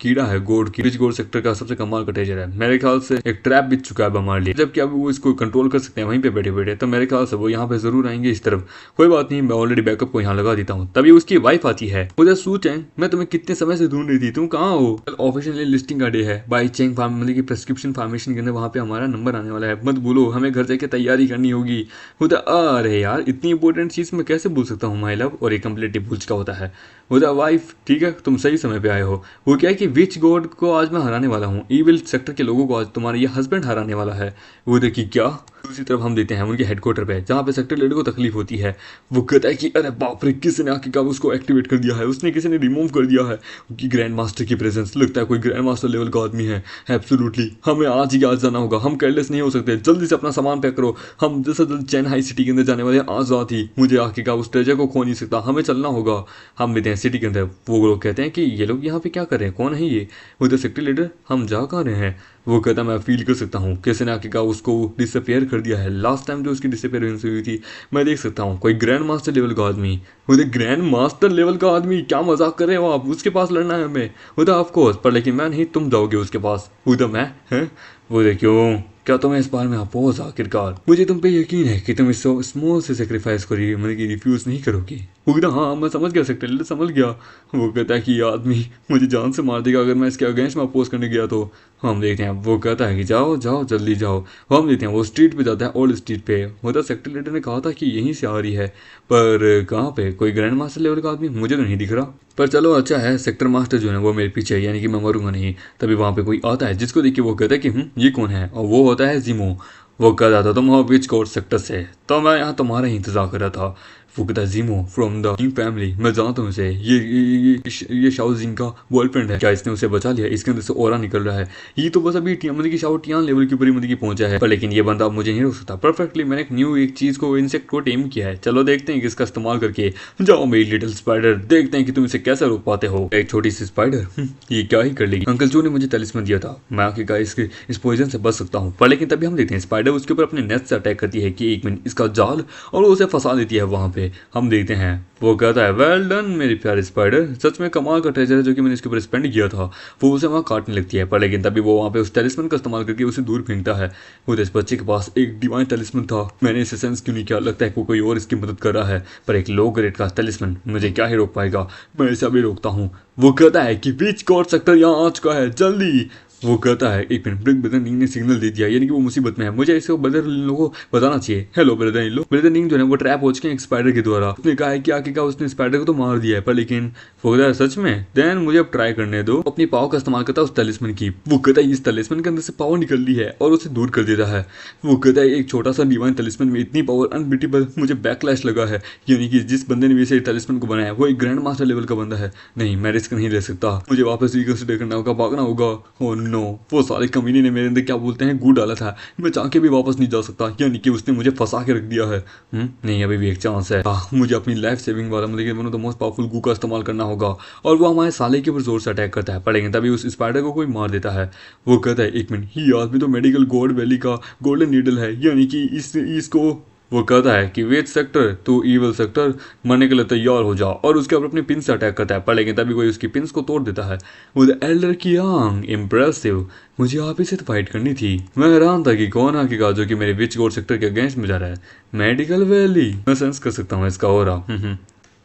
कीड़ा है गोड की, विच गोड सेक्टर का सबसे कमाल का ट्रेजर है। मेरे ख्याल से एक ट्रैप बिछ चुका है हमारे लिए, जबकि अब वो इसको कंट्रोल कर सकते हैं वहीं पे बैठे बैठे। तो मेरे ख्याल से वो यहाँ पे जरूर आएंगे इस तरफ। कोई बात नहीं, मैं ऑलरेडी बैकअप को यहाँ लगा देता हूँ। तभी उसकी वाइफ आती है। उधर सू चैंग, मैं तुम्हें कितने समय से ढूंढ रही थी, तुम कहाँ हो? कल ऑफिशियली लिस्टिंग का डे है, बाई चैंग फार्मेसी की प्रेस्क्रिप्शन फार्मेशन के अंदर वहाँ पे हमारा नंबर आने वाला है, मत भूलो, हमें घर जाके तैयारी करनी होगी। उधर अरे यार इतनी इंपॉर्टेंट चीज मैं कैसे भूल सकता हूँ माई लव, और ये कंप्लीटली भूल चुका होता है। उधर वाइफ, ठीक है तुम सही समय पे आए हो। वो क्या है कि विच गॉड को आज मैं हराने वाला हूँ, ईविल सेक्टर के लोगों को आज तुम्हारा ये हस्बैंड हराने वाला है। वो देखिए क्या। दूसरी तरफ हम देते हैं उनके हेडक्वार्टर पे, जहाँ पे सेक्टर लीडर को तकलीफ होती है। वो कहता है कि अरे बाप रे, किसी ने आके कब उसको एक्टिवेट कर दिया है, उसने किसी ने रिमूव कर दिया है कि ग्रैंड मास्टर की प्रेजेंस, लगता है कोई ग्रैंड मास्टर लेवल का आदमी है। एब्सोल्युटली हमें आज ही आज जाना होगा, हम केयरलेस नहीं हो सकते, जल्दी से अपना सामान पैक करो, हम जैसे जल्द चैन हाई सिटी के अंदर जाने वाले हैं आज रात ही। मुझे आके का उस ट्रेजर को खो नहीं सकता, हमें चलना होगा। हम देते हैं सिटी के अंदर। वो लोग कहते हैं कि ये लोग यहाँ पे क्या कर रहे हैं, कौन है ये? उधर सेक्टर लीडर, हम जा कहाँ रहे हैं? वो कहता मैं फील कर सकता हूँ किसी ने आके का उसको डिसअपेयर कर दिया है। लास्ट टाइम जो उसकी डिसअपेयरेंस हुई थी मैं देख सकता हूँ कोई ग्रैंड मास्टर लेवल का आदमी। वो ग्रैंड मास्टर लेवल का आदमी, क्या मजाक कर रहे हो आप? उसके पास लड़ना है हमें। वो ऑफकोर्स, पर लेकिन मैं नहीं, तुम जाओगे उसके पास। वो मैं हैं? वो क्यों, क्या तुम्हें इस बार में अपोज? आखिरकार मुझे तुम पे यकीन है कि तुम इस स्मॉल से सेक्रीफाइस करिए, मतलब कि रिफ्यूज नहीं करोगी। वो कहता हाँ मैं समझ गया सेक्टर लीडर, समझ गया। वो कहता है कि ये आदमी मुझे जान से मार देगा अगर मैं इसके अगेंस्ट में अपोज करने गया तो। हम देखते हैं वो कहता है कि जाओ जाओ जल्दी जाओ। हम देखते हैं वो स्ट्रीट पे जाता है, ओल्ड स्ट्रीट पे। वो सेक्टर लीडर ने कहा था कि यहीं से आ रही है, पर कहाँ पे? कोई ग्रैंड मास्टर लेवल का आदमी मुझे तो नहीं दिख रहा। पर चलो अच्छा है, सेक्टर मास्टर जो है वो मेरे पीछे है, यानी कि मैं मरूंगा नहीं। तभी वहाँ पे कोई आता है जिसको देख के वो कहता है कि ये कौन है, और वो होता है जिमो। वो कह रहा था तुम हो विच कोर्ट सेक्टर से, तो मैं यहाँ तुम्हारा ही इंतजार कर रहा था। वो कहता है जिमो फ्रॉम द किंग फैमिली, मैं जानता हूँ इसे, ये शाओ जिंग का बॉयफ्रेंड है। क्या इसने उसे बचा लिया? इसके अंदर से ओरा निकल रहा है। ये तो बस अभी मतलब कि शाओ टियान लेवल के ऊपर मतलब की पहुंचा है, पर लेकिन ये बंदा मुझे नहीं रोक सकता। परफेक्टली मैंने एक चीज को, इंसेक्ट को टेम किया है। चलो देखते हैं कि इसका इस्तेमाल करके। जाओ मेरी लिटिल स्पाइडर, देखते हैं कि तुम इसे कैसे रोक पाते हो। एक छोटी सी स्पाइडर ये क्या ही कर लेगी। अंकल चू ने मुझे तलिस्मन दिया था, मैं आखिरकार इस पॉइजन से बच सकता हूँ। पर लेकिन तभी हम देखते हैं स्पाइडर उसके ऊपर अपने नेट से अटैक करती है कि एक मिनट, इसका जाल, और वो उसे फंसा देती है वहां पे। हम देखते हैं वो कहता है वेल डन मेरी प्यारी स्पाइडर, सच में कमाल का ट्रेजर है जो कि मैंने इसके ऊपर स्पेंड किया था। वो उसे वहाँ काटने लगती है, पर लेकिन तभी वो वहाँ पे उस टेलिस्मन का इस्तेमाल करके उसे दूर फेंकता है। वो इस बच्चे के पास एक डिवाइन टेलिस्मन था, मैंने इसे सेंस क्यों नहीं किया, लगता है कोई और इसकी मदद कर रहा है। पर एक लो ग्रेड का टेलिस्मन मुझे क्या ही रोक पाएगा, मैं इसे अभी रोकता हूँ। वो कहता है कि बीच कोर्ट सेक्टर यहाँ आ चुका है, जल्दी। वो कहता है एक मिनट, ब्रदर निंग ने सिग्नल दे दिया, यानी कि वो मुसीबत में है, मुझे इसको ब्रदर इन लोगों को बताना चाहिए। हेलो ब्रदर इन लोग। ब्रदर निंग जो है वो ट्रैप हो चुके हैं एक स्पाइडर के द्वारा। उसने कहा है कि आखिरकार उसने स्पाइडर को तो मार दिया है, पर लेकिन वो कहता है सच में, देन मुझे अब ट्राई करने दो। अपनी पावर का इस्तेमाल करता है उस तलिस्मन की। वो कहता है इस तलिस्मन के अंदर से पावर निकल रही है और उसे दूर कर देता है। वो कहता है एक छोटा सा डिवाइन तलिस्मन में इतनी पावर, अनबिटेबल, मुझे बैकलैश लगा है, यानी कि जिस बंदे ने भी इसे तलिस्मन को बनाया वो एक ग्रैंड मास्टर लेवल का बंदा है। नहीं मैं रिस्क नहीं ले सकता, मुझे वापस रिकंसिडर करना होगा, भागना होगा। ओह नो, वो सारे कमीने ने मेरे अंदर क्या बोलते हैं गू डाला था, मैं चाह के भी वापस नहीं जा सकता, यानी कि उसने मुझे फंसा के रख दिया है। नहीं अभी भी एक चांस है। मुझे अपनी लाइफ सेविंग वाला मतलब one of the most powerful गू का इस्तेमाल करना होगा। और वो हमारे साले के ऊपर जोर से अटैक करता है, पड़ेंगे तभी उस स्पाइडर को कोई मार देता है। वो कहता है एक मिनट, ये आदमी तो मेडिकल गॉड वैली का गोल्डन नीडल है, यानी कि इसको। वो कहता है कि वेट सेक्टर तू ईवल सेक्टर, मरने के लिए तैयार हो जाओ, और उसके ऊपर अपनी पिन से अटैक करता है, पर लेकिन तभी कोई उसकी पिंस को तोड़ देता है। वो एल्डर कियांग, इम्प्रेसिव, मुझे आप ही से तो फाइट करनी थी। मैं हैरान था कि कौन आके जो कि मेरे विच गोड सेक्टर के अगेंस्ट में जा रहा है। मेडिकल वैली, मैं सेंस कर सकता हूँ इसका हो रहा।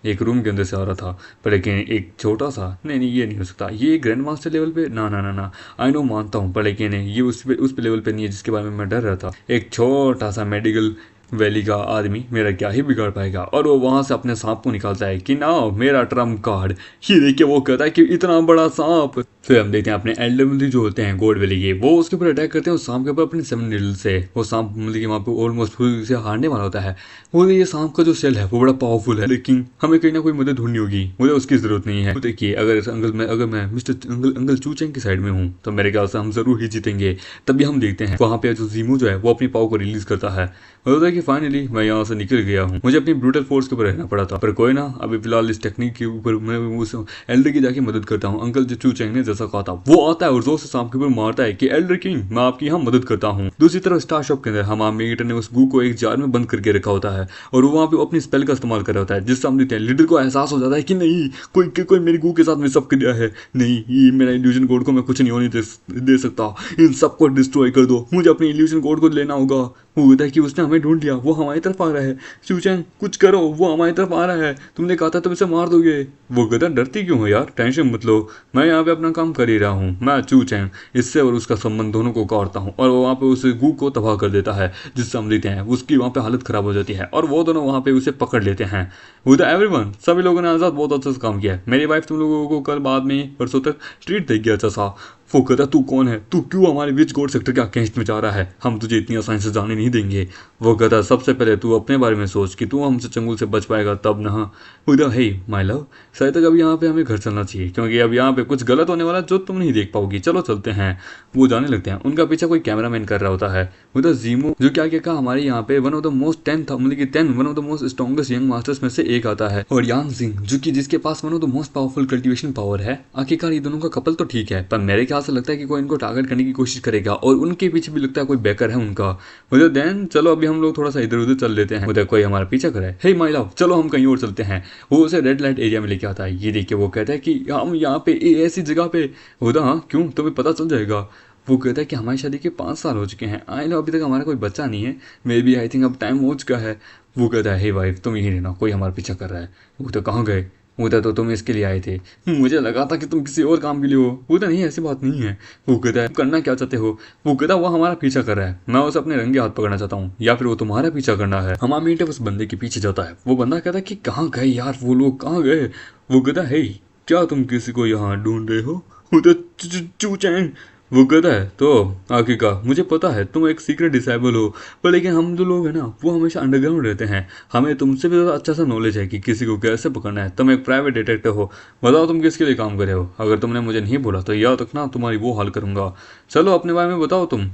एक रूम के अंदर से आ रहा था, पर लेकिन एक छोटा सा, नहीं ये नहीं हो सकता, ये ग्रैंड मास्टर लेवल पे, ना ना ना ना, आई नो मानता हूँ, पर लेकिन ये उस पे लेवल पे नहीं है जिसके बारे में मैं डर रहा था। एक छोटा सा मेडिकल वैली का आदमी मेरा क्या ही बिगाड़ पाएगा। और वो वहां से अपने सांप को निकालता है कि ना मेरा ट्रम्प कार्ड, ये देखिए। वो कहता है कि इतना बड़ा सांप। फिर हम देखते हैं अपने एल्डर जो होते हैं गॉड वैली के, वो उसके ऊपर अटैक करते हैं उस सांप के ऊपर अपने 7 नीडल से। वो सांप मतलब कि वहाँ पे ऑलमोस्ट फुल से हारने वाला होता है। वो ये सांप का जो सेल है वो बड़ा पावरफुल है, लेकिन हमें कहीं ना कोई मदद ढूंढनी होगी, मुझे उसकी जरूरत नहीं है। तो देखिए अगर मैं मिस्टर अंकल चू चैंग की साइड में हूँ तो मेरे ख्याल से हम जरूर ही जीतेंगे। तभी हम देखते हैं वहाँ पे जो जीमो जो है वो अपनी पावर को रिलीज करता है। होता है कि फाइनली मैं यहाँ से निकल गया हूँ, मुझे अपनी ब्रूटल फोर्स के ऊपर रहना पड़ा था, पर कोई ना, अभी फिलहाल इस टेक्निक के ऊपर मैं उस एल्डर की जाके मदद करता हूँ। अंकल जो चू चैंग ने जैसा कहा था वो आता है और जोर से सांप के ऊपर मारता है कि एल्डर किंग मैं आपकी यहाँ मदद करता हूँ। दूसरी तरफ स्टार शॉप के अंदर हम मेगेटर ने उस गू को एक जार में बंद करके रखा होता है और वो वहाँ पे अपनी स्पेल का इस्तेमाल कर रहा होता है, जिससे हम देखते हैं लीडर को एहसास हो जाता है कि नहीं कोई मेरी गू के साथ मिसअप कर दिया है, नहीं ये मेरा इल्यूजन कोड को मैं कुछ नहीं होने दे सकता, इन सबको डिस्ट्रॉय कर दो, मुझे अपने इल्यूजन कोड को लेना होगा। वो होता है कि उसने हमें ढूंढ गया, वो हमारी तरफ आ रहा है। चूचैंग कुछ करो, वो हमारी तरफ आ रहा है, तुमने कहा था तुम इसे मार दोगे। वो कहता डरती क्यों हो यार, टेंशन मत लो, मैं यहाँ पे अपना काम कर ही रहा हूँ। मैं चूचैंग इससे और उसका संबंध दोनों को काटता हूँ, और वो वहाँ पे उस गू को तबाह कर देता है जिससे हम लेते हैं। उसकी वहाँ पे हालत खराब हो जाती है और वो दोनों वहाँ पे उसे पकड़ लेते हैं। विद एवरीवन, सभी लोगों ने आजाद बहुत अच्छा से काम किया है। मेरी वाइफ तुम लोगों को कल बाद में परसों तक ट्रीट देगी अच्छा सा। वो कहता तू कौन है, तू क्यों हमारे विच गोड सेक्टर के अगेंस्ट में जा रहा है, हम तुझे इतनी आसानी से जाने नहीं देंगे। वो कहता सबसे पहले तू अपने बारे में सोच कि तू हमसे चंगुल से बच पाएगा तब ना। वो कहता हे माय लव, शायद तक अब यहाँ पे हमें घर चलना चाहिए, क्योंकि अब यहाँ पे कुछ गलत होने वाला जो तुम नहीं देख पाओगी, चलो चलते हैं। वो जाने लगते हैं, उनका पीछे कोई कैमरामैन कर रहा होता है। वो तो जीमो जो क्या क्या हमारे यहाँ पे वन ऑफ द मोस्ट 10 था, मतलब कि 10 one of the most strongest young masters में से एक आता है। और यांग सिंह जो कि जिसके पास one of the most powerful cultivation power है। आखिरकार ये दोनों का कपल तो ठीक है, पर मेरे ख्याल से लगता है कि कोई इनको टारगेट करने की कोशिश करेगा, और उनके पीछे भी लगता है कोई बैकर है उनका। मुझे देन चलो अभी हम लोग थोड़ा सा इधर उधर चल लेते हैं, उधर कोई हमारा पीछा करे। हे माय लव, चलो हम कहीं और चलते हैं। वो उसे रेड लाइट एरिया में लेके आता है। ये देखिए वो कहता है कि हम यहाँ पे ऐसी जगह पे होता, हाँ क्यों, तुम्हें पता चल जाएगा। वो कहता है कि हमारी शादी के 5 साल हो चुके हैं, आई नो अभी तक हमारा कोई बच्चा नहीं है, मे बी आई थिंक अब टाइम हो चुका है। वो कहता है हे वाइफ तुम यही रहना, कोई हमारा पीछा कर रहा है। वो तो कहाँ गए। वो तो तुम इसके लिए आए थे, मुझे लगा था कि तुम किसी और काम के लिए हो। वो तो नहीं, ऐसी बात नहीं है। वो कहता है करना क्या चाहते हो। वो कहता है वो हमारा पीछा कर रहा है, मैं उसे अपने रंगे हाथ पकड़ना चाहता हूँ, या फिर वो तुम्हारा पीछा करना है। हमारा मीट उस बंदे के पीछे जाता है। वो बंदा कहता है कि कहाँ गए यार वो लोग, कहाँ गए। वो कहता है क्या तुम किसी को यहाँ ढूंढ रहे हो। वो तो चूचैंग। वो कहता है तो आखिरकार मुझे पता है तुम एक सीक्रेट डिसाइबल हो, पर लेकिन हम जो लोग हैं ना वो हमेशा अंडरग्राउंड रहते हैं, हमें तुमसे भी ज़्यादा अच्छा सा नॉलेज है कि किसी को कैसे पकड़ना है। तुम एक प्राइवेट डिटेक्टिव हो, बताओ तुम किसके लिए काम कर रहे हो। अगर तुमने मुझे नहीं बोला तो याद रखना तुम्हारी वो हाल करूंगा। चलो अपने बारे में बताओ तुम।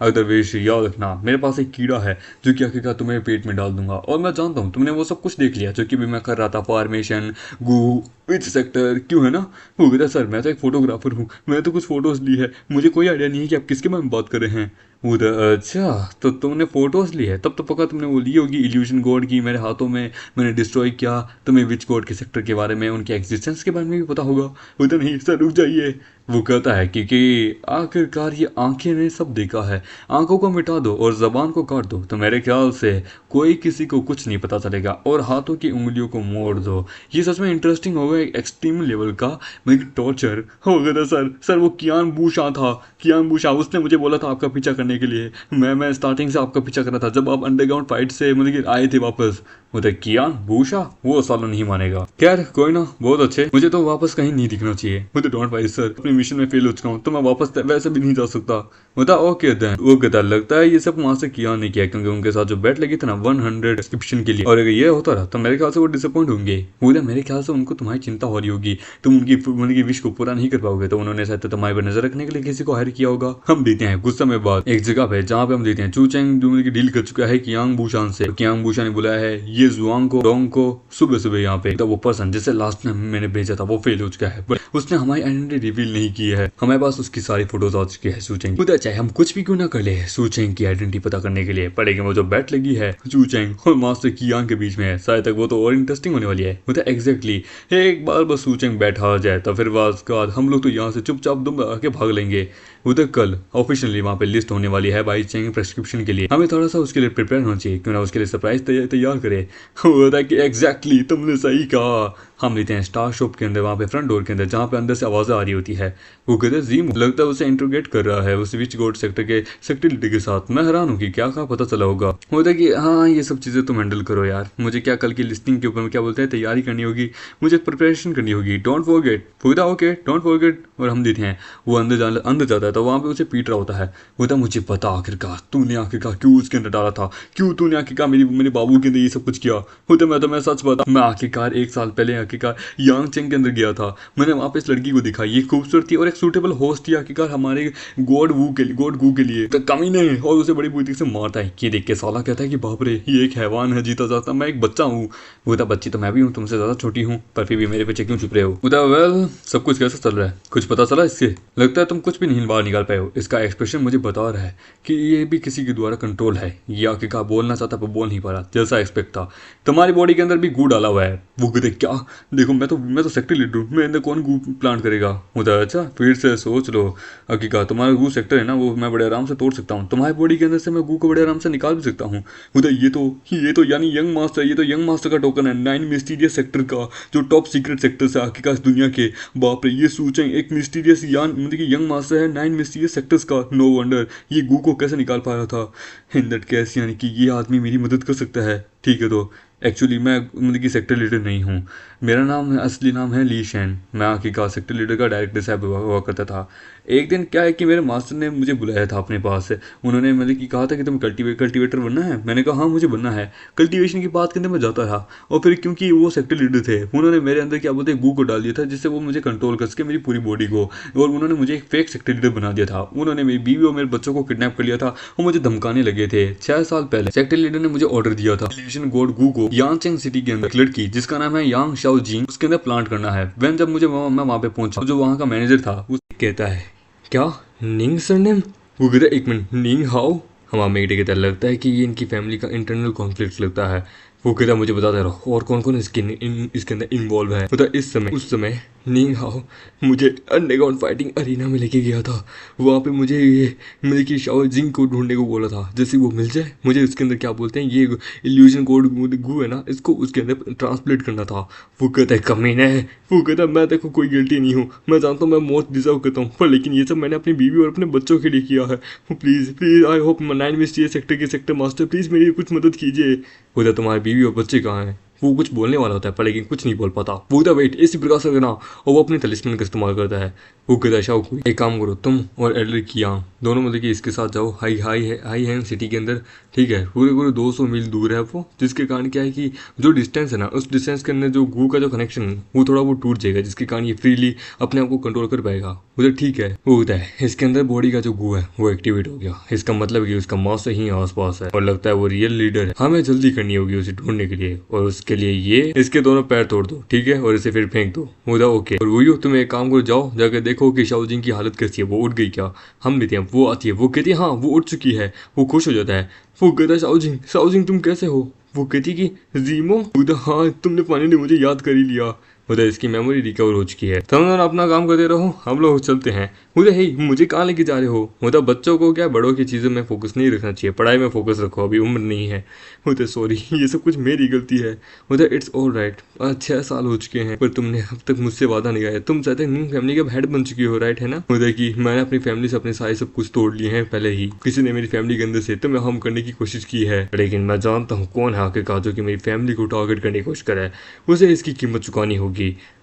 अदरवेश याद रखना मेरे पास एक कीड़ा है जो कि आखिरकार तुम्हें पेट में डाल दूंगा, और मैं जानता हूँ तुमने वो सब कुछ देख लिया जो कि भी मैं कर रहा था, फॉर्मेशन गू विच सेक्टर क्यों है ना। वो कहता सर मैं तो एक फोटोग्राफर हूँ, मैंने तो कुछ फोटोज ली है, मुझे कोई आइडिया नहीं है कि आप किसके बारे में बात कर रहे हैं। उधर अच्छा तो तुमने फोटोज ली है, तब तो पक्का तुमने वो ली होगी इल्यूशन गॉड की, मेरे हाथों में मैंने डिस्ट्रॉय किया। तुम्हें विच गॉड के सेक्टर के बारे में, उनके एग्जिस्टेंस के बारे में भी पता होगा। उधर नहीं सर रुक जाइए। वो कहता है कि आखिरकार ये आंखें ने सब देखा है, आंखों को मिटा दो और जबान को काट दो तो मेरे ख्याल से कोई किसी को कुछ नहीं पता चलेगा, और हाथों की उंगलियों को मोड़ दो। ये सच में इंटरेस्टिंग होगा, एक एक्सट्रीम लेवल का मतलब टॉर्चर हो गया। सर वो कियान बूशा था, कियान बूशा, उसने मुझे बोला था आपका पीछा करने के लिए। मैं स्टार्टिंग से आपका पीछा कर रहा था जब आप अंडरग्राउंड फाइट से मतलब कि आए थे वापस। उधर कियान बूशा वो सालों नहीं मानेगा। खैर कोई ना, बहुत अच्छे, मुझे तो वापस कहीं नहीं दिखना चाहिए। मुझे डोंट वरी सर, अपने मिशन में फेल हो चुका हूँ तो मैं वापस वैसे भी नहीं जा सकता। बता ओके देन। वो कहता लगता है ये सब वहां से कियान ने किया, क्योंकि उनके साथ जो बेट लगी थी ना 100 डिस्क्रिप्शन के लिए, और अगर ये होता रहा तो मेरे ख्याल से वो डिसअपॉइंट होंगे। बोले मेरे ख्याल से उनको तुम्हारी चिंता हो रही होगी, तुम उनकी विश को पूरा नहीं कर पाओगे, तो उन्होंने शायद तुम्हारे पर नजर रखने के लिए किसी को हायर किया होगा। हम देते हैं कुछ समय बाद एक जगह पे जहाँ पे हम देते हैं चूचैंग जो डील कर चुका है कियांग बूशान से। कियांग बूशा ने बुलाया है ये जुआंग को डोंग को सुबह सुबह यहाँ पे, तो वो पर्सन जिसे लास्ट में मैंने भेजा था वो फेल हो चुका है, बट उसने हमारी आइडेंटिटी रिवील नहीं की है। हमारे पास उसकी सारी फोटोज आ चुकी है चूचैंग। खुद चाहे हम कुछ भी क्यों ना कर ले चूचैंग की आइडेंटिटी पता करने के लिए, पर लेकिन वो जो बैट लगी है चूचैंग और मास्टर कियांग के बीच में है, शायद तक वो तो और इंटरेस्टिंग होने वाली है। मतलब एग्जैक्टली एक बार बस चूचैंग बैट हार जाए तो फिर उसके बाद हम लोग तो यहाँ से चुपचाप दुम आके भाग लेंगे। उधर कल ऑफिशियली वहाँ पे लिस्ट होने वाली है बाई चेंग प्रेस्क्रिप्शन के लिए, हमें थोड़ा सा उसके लिए प्रिपेयर होना चाहिए, क्यों ना उसके लिए सरप्राइज तैयार करे। होता है कि एग्जैक्टली तुमने सही कहा। हम लेते हैं स्टार शॉप के अंदर, वहाँ पे फ्रंट डोर के अंदर जहाँ पे अंदर से आवाज़ आ रही होती है। वो कहते हैं जीम लगता है उसे इंट्रोगेट कर रहा है उस विच गोड सेक्टर के सेक्रेटरी के साथ। मैं हैरान हूँ कि क्या पता चला होगा। होता है कि हाँ ये सब चीज़ें तुम हैंडल करो यार, मुझे क्या कल की लिस्टिंग के ऊपर क्या बोलते हैं तैयारी करनी होगी, मुझे प्रिपरेशन करनी होगी, डोंट फॉरगेट। होता ओके डोंट फॉरगेट। और हम देते हैं वो अंदर जाता है तो वहाँ पे उसे पीट रहा होता है। होता मुझे पता आखिरकार तूने आखिरकार क्यों उसके अंदर डाला था, क्यों तूने आखिरकार मेरे बाबू के अंदर ये सब कुछ किया। होता मैं सच बता, मैं आखिरकार 1 साल पहले आखिरकार यांग चेंग के अंदर गया था, मैंने वहाँ पे इस लड़की को दिखा, ये खूबसूरत थी और एक सूटेबल होस्ट थी आखिरकार हमारे गॉड गू के लिए, तो कमी नहीं। और उसे बड़ी बुरी से मारता है। ये देख के साला कहता है कि बाप रे ये एक हैवान है जीता जाता, मैं एक बच्चा हूँ। बोलता बच्ची तो मैं भी हूँ, तुमसे ज्यादा छोटी हूँ, पर फिर भी मेरे पीछे क्यों छुप रहे हो। बोलता वेल सब कुछ कैसा चल रहा है, कुछ पता चला इससे। लगता है तुम कुछ भी नहीं बाहर निकाल पाए हो। इसका एक्सप्रेशन मुझे बता रहा है कि ये भी किसी के द्वारा कंट्रोल है, ये आखिरकार बोलना चाहता पर बोल नहीं पा रहा जैसा एक्सपेक्ट था। तुम्हारी बॉडी के अंदर भी गू डाला हुआ है। वो कहते क्या, देखो मैं तो सेक्टर लीडर हूँ, मेरे अंदर कौन गू प्लांट करेगा। होता है अच्छा फिर से सोच लो। हकीकत तुम्हारा गू सेक्टर है ना, वो मैं बड़े आराम से तोड़ सकता हूँ, तुम्हारी बॉडी के अंदर से मैं गू को बड़े आराम से निकाल भी सकता हूँ। होता ये तो यानी यंग मास्टर, ये तो यंग मास्टर का टोकन है 9 मिस्टीरियस सेक्टर का, जो टॉप सीक्रेट सेक्टर है हकीकत इस दुनिया के। बाप रे, ये सोचें एक मिस्टीरियस यान मतलब कि यंग मास्टर है 9 मिस्टीरियस सेक्टर्स का। नो वंडर ये गू को कैसे निकाल पाया था इन दैट केस, यानी कि ये आदमी मेरी मदद कर सकता है। ठीक है, तो एक्चुअली मैं मतलब कि सेक्टर लीडर नहीं हूँ, मेरा नाम है, असली नाम है ली शैन। मैं आखिरकार सेक्टर लीडर का डायरेक्टर साहब हुआ करता था। एक दिन क्या है कि मेरे मास्टर ने मुझे बुलाया था अपने पास से। उन्होंने मतलब कि कहा था कि तुम्हें कल्टीवेटर बनना है। मैंने कहा हाँ मुझे बनना है। कल्टीवेशन की बात करने में जाता रहा, और फिर क्योंकि वो सेक्टर लीडर थे उन्होंने मेरे अंदर क्या बोलते हैं गू को डाल दिया था, जिससे वो मुझे कंट्रोल कर सके मेरी पूरी बॉडी को। और उन्होंने मुझे एक फेक सेक्टर लीडर बना दिया था। उन्होंने मेरी बीवी और मेरे बच्चों को किडनैप कर लिया था और मुझे धमकाने लगे थे। 6 साल पहले सेक्टर लीडर ने मुझे ऑर्डर दिया था टेलीविजन गॉड गू को यांगचेंग सिटी के अंदर एक लड़की जिसका नाम है यांग शाओ जिंग, उसके अंदर प्लांट करना है। वैन जब मैं वहाँ पे पहुंचा, जो वहाँ का मैनेजर था वो कहता है क्या निंग सरनेम। वो कहता है एक मिनट निंग हाओ। हमारा मेटे कहता लगता है कि ये इनकी फैमिली का इंटरनल कॉन्फ्लिक्ट लगता है। वो कहता मुझे बताते रहो और कौन कौन इसके अंदर इन्वॉल्व है। पता उस समय निंग हाओ मुझे अंडरग्राउंड फाइटिंग अरीना में लेके गया था। वहाँ पे मुझे ये मतलब कि शाओ जिंग को ढूंढने को बोला था। जैसे वो मिल जाए मुझे उसके अंदर क्या बोलते हैं ये इल्यूजन कोड गू है ना, इसको उसके अंदर ट्रांसलेट करना था। वो कहता है कमीना है। वो कहता है मैं देखो कोई गिल्टी नहीं हूँ, मैं जानता हूँ मैं मौत डिजर्व करता हूँ, पर लेकिन ये सब मैंने अपनी बीवी और अपने बच्चों के लिए किया है। Please please I hope 9 mysterious sector के सेक्टर मास्टर प्लीज़ मेरी कुछ मदद कीजिए। बोलता तुम्हारी बीवी और बच्चे कहाँ हैं। वो कुछ बोलने वाला होता है पर लेकिन कुछ नहीं बोल पाता। वो कहता वेट इसी प्रकार से करना, और वो अपने तलिस्मन का इस्तेमाल करता है। वो कहता है शाओ एक काम करो, तुम और एडलर की दोनों मतलब कि इसके साथ जाओ हाई हैंग सिटी के अंदर। ठीक है, पूरे पूरे 200 मील दूर है वो, जिसके कारण क्या है कि जो डिस्टेंस है ना उस डिस्टेंस के अंदर जो गू का जो कनेक्शन वो थोड़ा वो टूट जाएगा, जिसके कारण ये फ्रीली अपने आप को कंट्रोल कर पाएगा। उधर ठीक है, वो होता है इसके अंदर बॉडी का जो गू है वो एक्टिवेट हो गया। इसका मतलब कि उसका मास्टर ही आसपास है और लगता है वो रियल लीडर है। हमें जल्दी करनी होगी उसे ढूंढने के लिए, और उसके लिए ये इसके दोनों पैर तोड़ दो। ठीक है, और इसे फिर फेंक दो। उधर ओके, और वही तुम एक काम करो, जाओ जाकर देखो कि शाओ जिंग की हालत कैसी है, वो उठ गई क्या। हम लेते हैं, वो आती है, वो कहती है हाँ वो उठ चुकी है। वो खुश हो जाता है। वो कहता है शाओ जिंग तुम कैसे हो। वो कहती कि जीमो हाँ तुमने फाइनली मुझे याद कर ही लिया। उधर इसकी मेमोरी रिकवर हो चुकी है। तुम दोनों अपना काम करते रहो, हम लोग चलते हैं। उधर हे मुझे कहाँ लेके जा रहे हो। उधर बच्चों को क्या बड़ों की चीज़ों में फोकस नहीं रखना चाहिए, पढ़ाई में फोकस रखो, अभी उम्र नहीं है। उधर सॉरी ये सब कुछ मेरी गलती है। उधर इट्स ऑल राइट, 6 साल हो चुके हैं पर तुमने अब तक मुझसे वादा नहीं आया। तुम चाहते न्यू फैमिली के हेड बन चुकी हो, राइट है ना। उधर की मैंने अपनी फैमिली से अपने सारे सब कुछ तोड़ लिए हैं पहले ही। किसी ने मेरी फैमिली के अंदर से तो मैं हम करने की कोशिश की है, लेकिन मैं जानता हूँ कौन है आखिरकार जो कि मेरी फैमिली को टारगेट करने की कोशिश करे है। उसे इसकी कीमत चुकानी होगी।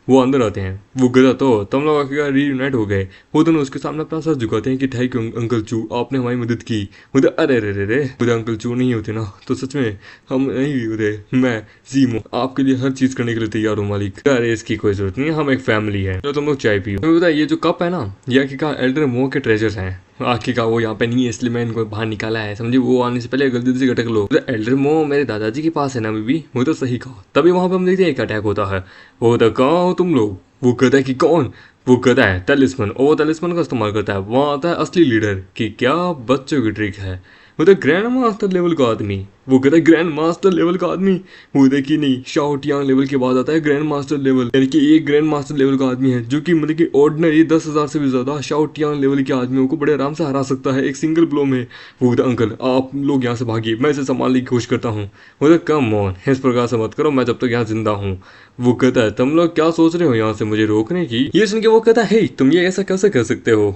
वो अंदर आते हैं। वो गधा तो तुम लोग आखिरकार रीयूनाइट हो गए। वो दोनों उसके सामने अपना सर झुकाते हैं कि थैंक यू अंकल चू, आपने हमारी मदद की। उधर अरे रे रे रे उधर अंकल चू नहीं होते ना तो सच में हम नहीं होते। मैं जीमो आपके लिए हर चीज़ करने के लिए तैयार हूँ मालिक। अरे इसकी कोई जरूरत नहीं है, हम एक फैमिली है। तो तुम लोग चाय पियो। तुम्हें पता है ये जो कप है ना, ये आखिरकार एल्डर मो के ट्रेजर्स हैं। आखिरकार वो यहाँ पे नहीं है इसलिए मैं इनको बाहर निकाला है, समझे। वो आने से पहले गलती से गटक लो। तो एल्डर मो मेरे दादाजी के पास है ना बीबी। वो तो सही कहा, तभी वहाँ पे हम देखते हैं एक अटैक होता है। वो तो कहाँ हो तुम लोग। वो कहता है कि कौन। वो कहता है तलिस्मन, और वो तलिस्मन का इस्तेमाल करता है। वहाँ आता है असली लीडर कि क्या बच्चों की ट्रिक है। वो तो ग्रैंड मास्टर लेवल का आदमी। वो कहता है ग्रैंड मास्टर लेवल का आदमी। वो कहता कि नहीं, शाओ टियांग लेवल के बाद आता है ग्रैंड मास्टर लेवल, यानी कि एक ग्रैंड मास्टर लेवल का आदमी है जो कि मतलब कि ऑर्डिनरी 10,000 से भी ज्यादा शाओ टियांग लेवल के आदमियों को बड़े आराम से हरा सकता है एक सिंगल ब्लो में। वो कहता अंकल आप लोग यहाँ से भागिए, मैं इसे संभालने की कोशिश करता हूँ। वो कहता कम ऑन, इस प्रकार से मत करो, मैं जब तक यहाँ जिंदा हूँ। वो कहता है तुम लोग क्या सोच रहे हो यहाँ से मुझे रोकने की। ये सुन के वो कहता है तुम ये ऐसा कैसे कर सकते हो।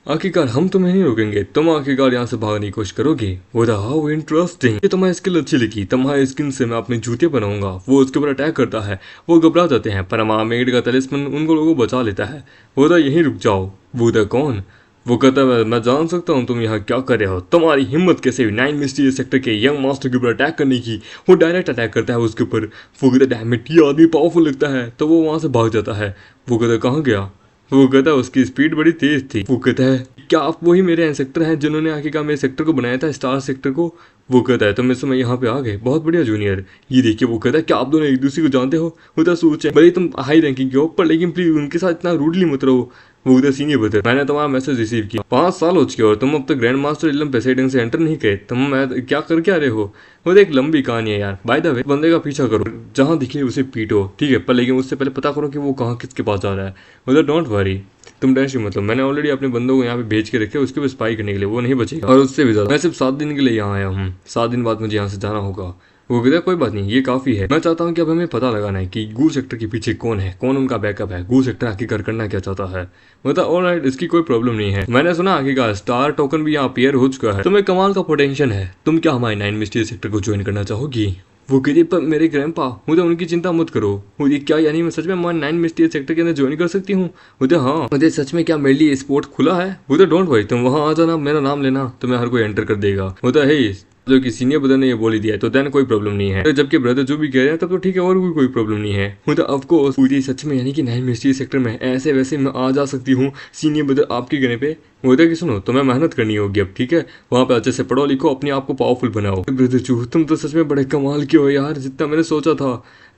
आखिरकार हम तुम्हें नहीं रोकेंगे, तुम आखिरकार यहाँ से भागने की कोशिश करोगे। वो हाउ इंटरेस्टिंग, ये तुम्हारी स्किल अच्छी लगी, तुम्हारी स्किन से मैं अपने जूते बनाऊंगा। वो उसके ऊपर अटैक करता है, वो घबरा जाते हैं पर मेड का तलिस्मन उनको लोगों को बचा लेता है। वो था यहीं रुक जाओ। वो था कौन। वो कहता है मैं जान सकता हूँ तुम यहाँ क्या कर रहे हो, तुम्हारी हिम्मत कैसे हुई 9 मिस्टीरियस सेक्टर के यंग मास्टर के ऊपर अटैक करने की। वो डायरेक्ट अटैक करता है उसके ऊपर। वो कहता है डैम इट, ये आदमी पावरफुल लगता है, तो वो वहाँ से भाग जाता है। वो कहता है कहाँ गया। वो कहता है उसकी स्पीड बड़ी तेज थी। वो कहता है क्या आप वही मेरे एंसेक्टर हैं जिन्होंने आखिरकार मेरे सेक्टर को बनाया था, स्टार सेक्टर को। वो कहता है तुम इस समय यहाँ पे आ गए, बहुत बढ़िया जूनियर। ये देखिए वो कहता है क्या आप दोनों एक दूसरे को जानते हो। वो तो सोच है भले तुम हाई रैंकिंग के हो पर लेकिन प्लीज उनके साथ इतना रूडली मत रहो। वो उधर सीनियर ब्रदर, मैंने तुम्हारा मैसेज रिसीव किया, 5 साल हो चुके और तुम अब तक ग्रैंड मास्टर इलम पेसेडन से एंटर नहीं किए, तुम मैं क्या कर क्या रहे हो। वो एक लंबी कहानी है यार। बाय द वे, बंदे का पीछा करो, जहां दिखे उसे पीटो, ठीक है, पर लेकिन उससे पहले पता करो कि वो कहाँ किसके पास जा रहा है। उधर डोंट वरी, तुम टेंशन मत लो, मैंने ऑलरेडी अपने बंदों को यहाँ पे भेज के रखे, उसके पे स्पाई करने के लिए, वो नहीं बचेगा। और उससे भी ज्यादा, मैं सिर्फ 7 दिन के लिए यहाँ आया हूँ, 7 दिन बाद मुझे यहाँ से जाना होगा। वो कहता है कोई बात नहीं, ये काफी है, मैं चाहता हूँ कि अब हमें पता लगाना है कि गू सेक्टर के पीछे कौन है, कौन उनका बैकअप है, गू सेक्टर आखिरकार करना क्या चाहता है। मतलब ऑलराइट, इसकी कोई प्रॉब्लम नहीं है। मैंने सुना आखिरकार स्टार टोकन भी यहाँ अपीयर हो चुका है, तुम्हें कमाल का पोटेंशियल है, तुम क्या हमारे 9 मिस्टीरियस सेक्टर को ज्वाइन करना चाहोगी। वो कहती पर मेरे ग्रैंडपा, मुझे उनकी चिंता मत करो। मुझे क्या यानी मैं सच में हमारे 9 मिस्टीरियस सेक्टर के अंदर ज्वाइन कर सकती हूँ। मुझे हाँ, मुझे सच में क्या मेरे लिए स्पोर्ट खुला है। मुझे डोंट वरी, तुम वहाँ आ जाना, मेरा नाम लेना, तुम्हें हर कोई एंटर कर देगा। मुझे है जो कि सीनियर ब्रदर ने ये बोल ही दिया है, तो देन कोई प्रॉब्लम नहीं है। तो जबकि ब्रदर जो भी कह रहे हैं तब तो ठीक है, और भी कोई प्रॉब्लम नहीं है। मतलब ऑफ कोर्स पूरी सच में यानी कि 9 मिस्टीरियस सेक्टर में ऐसे वैसे मैं आ जा सकती हूँ सीनियर ब्रदर आपके कहने पे। मुझे कि सुनो, तुम्हें मेहनत करनी होगी अब, ठीक है, वहाँ पे अच्छे से पढ़ो लिखो, अपने आप को पावरफुल बनाओ। ब्रदर चू, तुम तो सच में बड़े कमाल के हो यार, जितना मैंने सोचा था।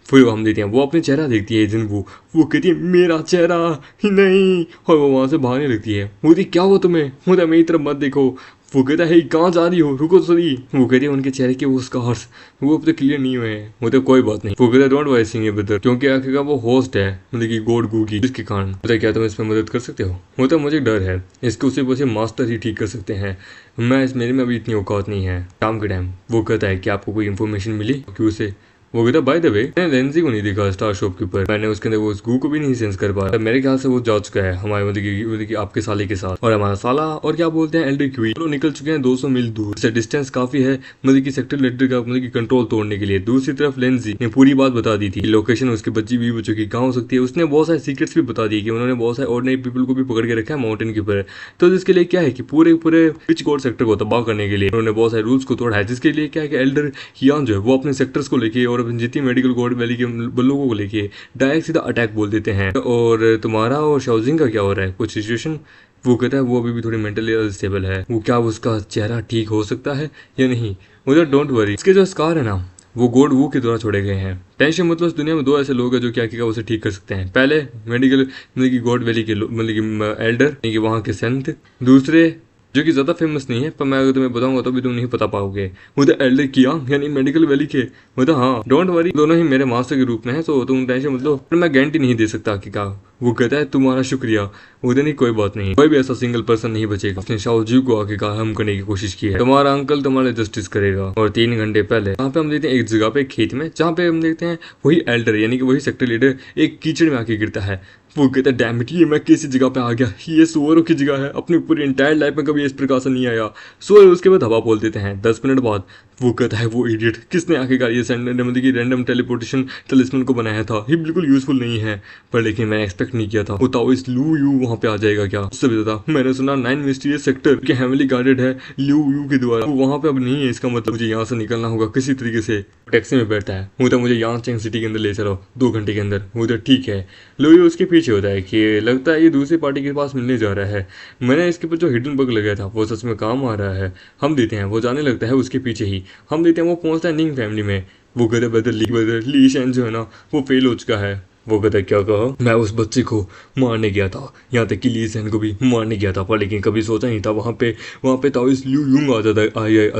फिर हम देते हैं, वो अपने चेहरा देखती है जिन वो कहती है मेरा चेहरा ही नहीं, और वो वहाँ से भागने लगती है। मुझे क्या हुआ तुम्हें, मुझे मेरी तरफ मत देखो। वो कहता है कहाँ जा रही हो, रुको सॉरी। वो कहती है उनके चेहरे के वो स्कार्स वो अब तक क्लियर नहीं हुए हैं। मुझे कोई बात नहीं। वो कहता है डोंट वरी सीनियर ब्रदर, क्योंकि आखिरकार वो होस्ट है मतलब कि गॉड गू की, जिसके कारण पता क्या तुम इसमें मदद कर सकते हो। मतलब मुझे डर है इसको सिर्फ उसे मास्टर ही ठीक कर सकते हैं, मैं इस मेरे में अभी इतनी औकात नहीं है। शाम के टाइम वो कहता है कि आपको कोई इन्फॉर्मेशन मिली कि उसे। वो कहता बाय द वे, मैंने लेंजी को नहीं देखा स्टार शॉप के ऊपर, मैंने उसके अंदर वो गू को भी नहीं सेंस कर पाया। मेरे ख्याल से वो जा चुका है हमारे मतलब कि आपके साले के साथ, और हमारा साला और क्या बोलते हैं एल्डर क्वीन दोनों निकल चुके हैं 200 मील दूर से। डिस्टेंस काफी है मतलब कि सेक्टर लीडर का मतलब कि कंट्रोल तोड़ने के लिए। दूसरी तरफ लेंजी ने पूरी बात बता दी थी, लोकेशन उसके बच्ची भी बच्चों की कहाँ हो सकती है। उसने बहुत सारे सीक्रेट्स भी बता दिए कि उन्होंने बहुत सारे ऑर्डिनरी पीपल को भी पकड़ के रखा है माउंटेन के ऊपर। तो जिसके लिए क्या है कि पूरे पूरे पिच गॉड सेक्टर को तबाह करने के लिए उन्होंने बहुत सारे रूल्स को तोड़ा है। जिसके लिए क्या है कि एल्डर हियान जो है वो अपने सेक्टर्स को लेके और अपनी जितनी मेडिकल गॉड वैली के लोगों को लेके डायरेक्ट सीधा अटैक बोल देते हैं। और तुम्हारा और शाओजिंग का क्या हो रहा है कुछ सिचुएशन। वो कहता है वो अभी भी थोड़ी मेंटली अनस्टेबल है, वो क्या उसका चेहरा ठीक हो सकता है या नहीं। मुझे डोंट वरी, इसके जो स्कार है ना वो गॉड वू के द्वारा छोड़े गए हैं। टेंशन मतलब इस दुनिया में 2 ऐसे लोग हैं जो क्या किया उसे ठीक कर सकते हैं। पहले मेडिकल मतलब कि गॉड वैली के मतलब कि एल्डर कि वहाँ के संत, दूसरे जो कि ज़्यादा फेमस नहीं है पर मैं अगर तुम्हें बताऊंगा तो भी तुम नहीं पता पाओगे, मुझे एल्डर किया यानी मेडिकल वैली के। मतलब हाँ डोंट वरी, दोनों ही मेरे मास्टर के रूप में है, तो तुम टेंशन मतलब पर मैं गारंटी नहीं दे सकता कि क्या। वो कहता है तुम्हारा शुक्रिया। मुझे नहीं कोई बात नहीं, कोई भी ऐसा सिंगल पर्सन नहीं बचेगा। उसने शाओजी को आखिरकार हम करने की कोशिश की है, तुम्हारा अंकल तुम्हारे जस्टिस करेगा। और 3 घंटे पहले यहाँ पे हम देखते हैं एक जगह पे खेत में, जहाँ पे हम देखते हैं वही एल्डर यानी कि वही सेक्टर लीडर एक कीचड़ में आके गिरता है। वो कहता है डैम इट, ये मैं किसी जगह पे आ गया, ये सुअरों की जगह है, अपनी पूरी इंटायर लाइफ में कभी इस प्रकार से नहीं आया। सुअर उसके बाद हवा बोल देते हैं। 10 मिनट बाद वो कहता है वो इडियट किसने आखिरकार ये मतलब कि रैंडम टेलीपोर्टेशन टलिस्मन को बनाया था, ये बिल्कुल यूजफुल नहीं है। पर लेकिन मैंने एक्सपेक्ट नहीं किया था वो ताओइस्ट लू यू वहाँ पे आ जाएगा क्या। उससे भी ज्यादा मैंने सुना 9 मिस्टीरियस सेक्टर के हेवनली गार्डेड है लू यू के द्वारा, वो वहाँ पे अब नहीं है। इसका मतलब मुझे यहाँ से निकलना होगा किसी तरीके से। टैक्सी में बैठता है, मुझे यांगचेंग सिटी के अंदर ले चलो 2 घंटे के अंदर। मुझे ठीक है, लू यू उसके पीछे होता है कि लगता है ये दूसरी पार्टी के पास मिलने जा रहा है। मैंने इसके ऊपर जो हिडन बग लगाया था वो सच में काम आ रहा है। हम देते हैं वो जाने लगता है उसके पीछे ही, हम देते हैं वो पहुंचता है निंग फैमिली में। वो कहते बदर ली शैन जो है ना वो फेल हो चुका है। वो कहता है क्या कहा, मैं उस बच्चे को मारने गया था, यहाँ तक कि ली सैन को भी मारने गया था, पर लेकिन कभी सोचा नहीं था वहाँ पे ताओइस्ट लू यूंग आ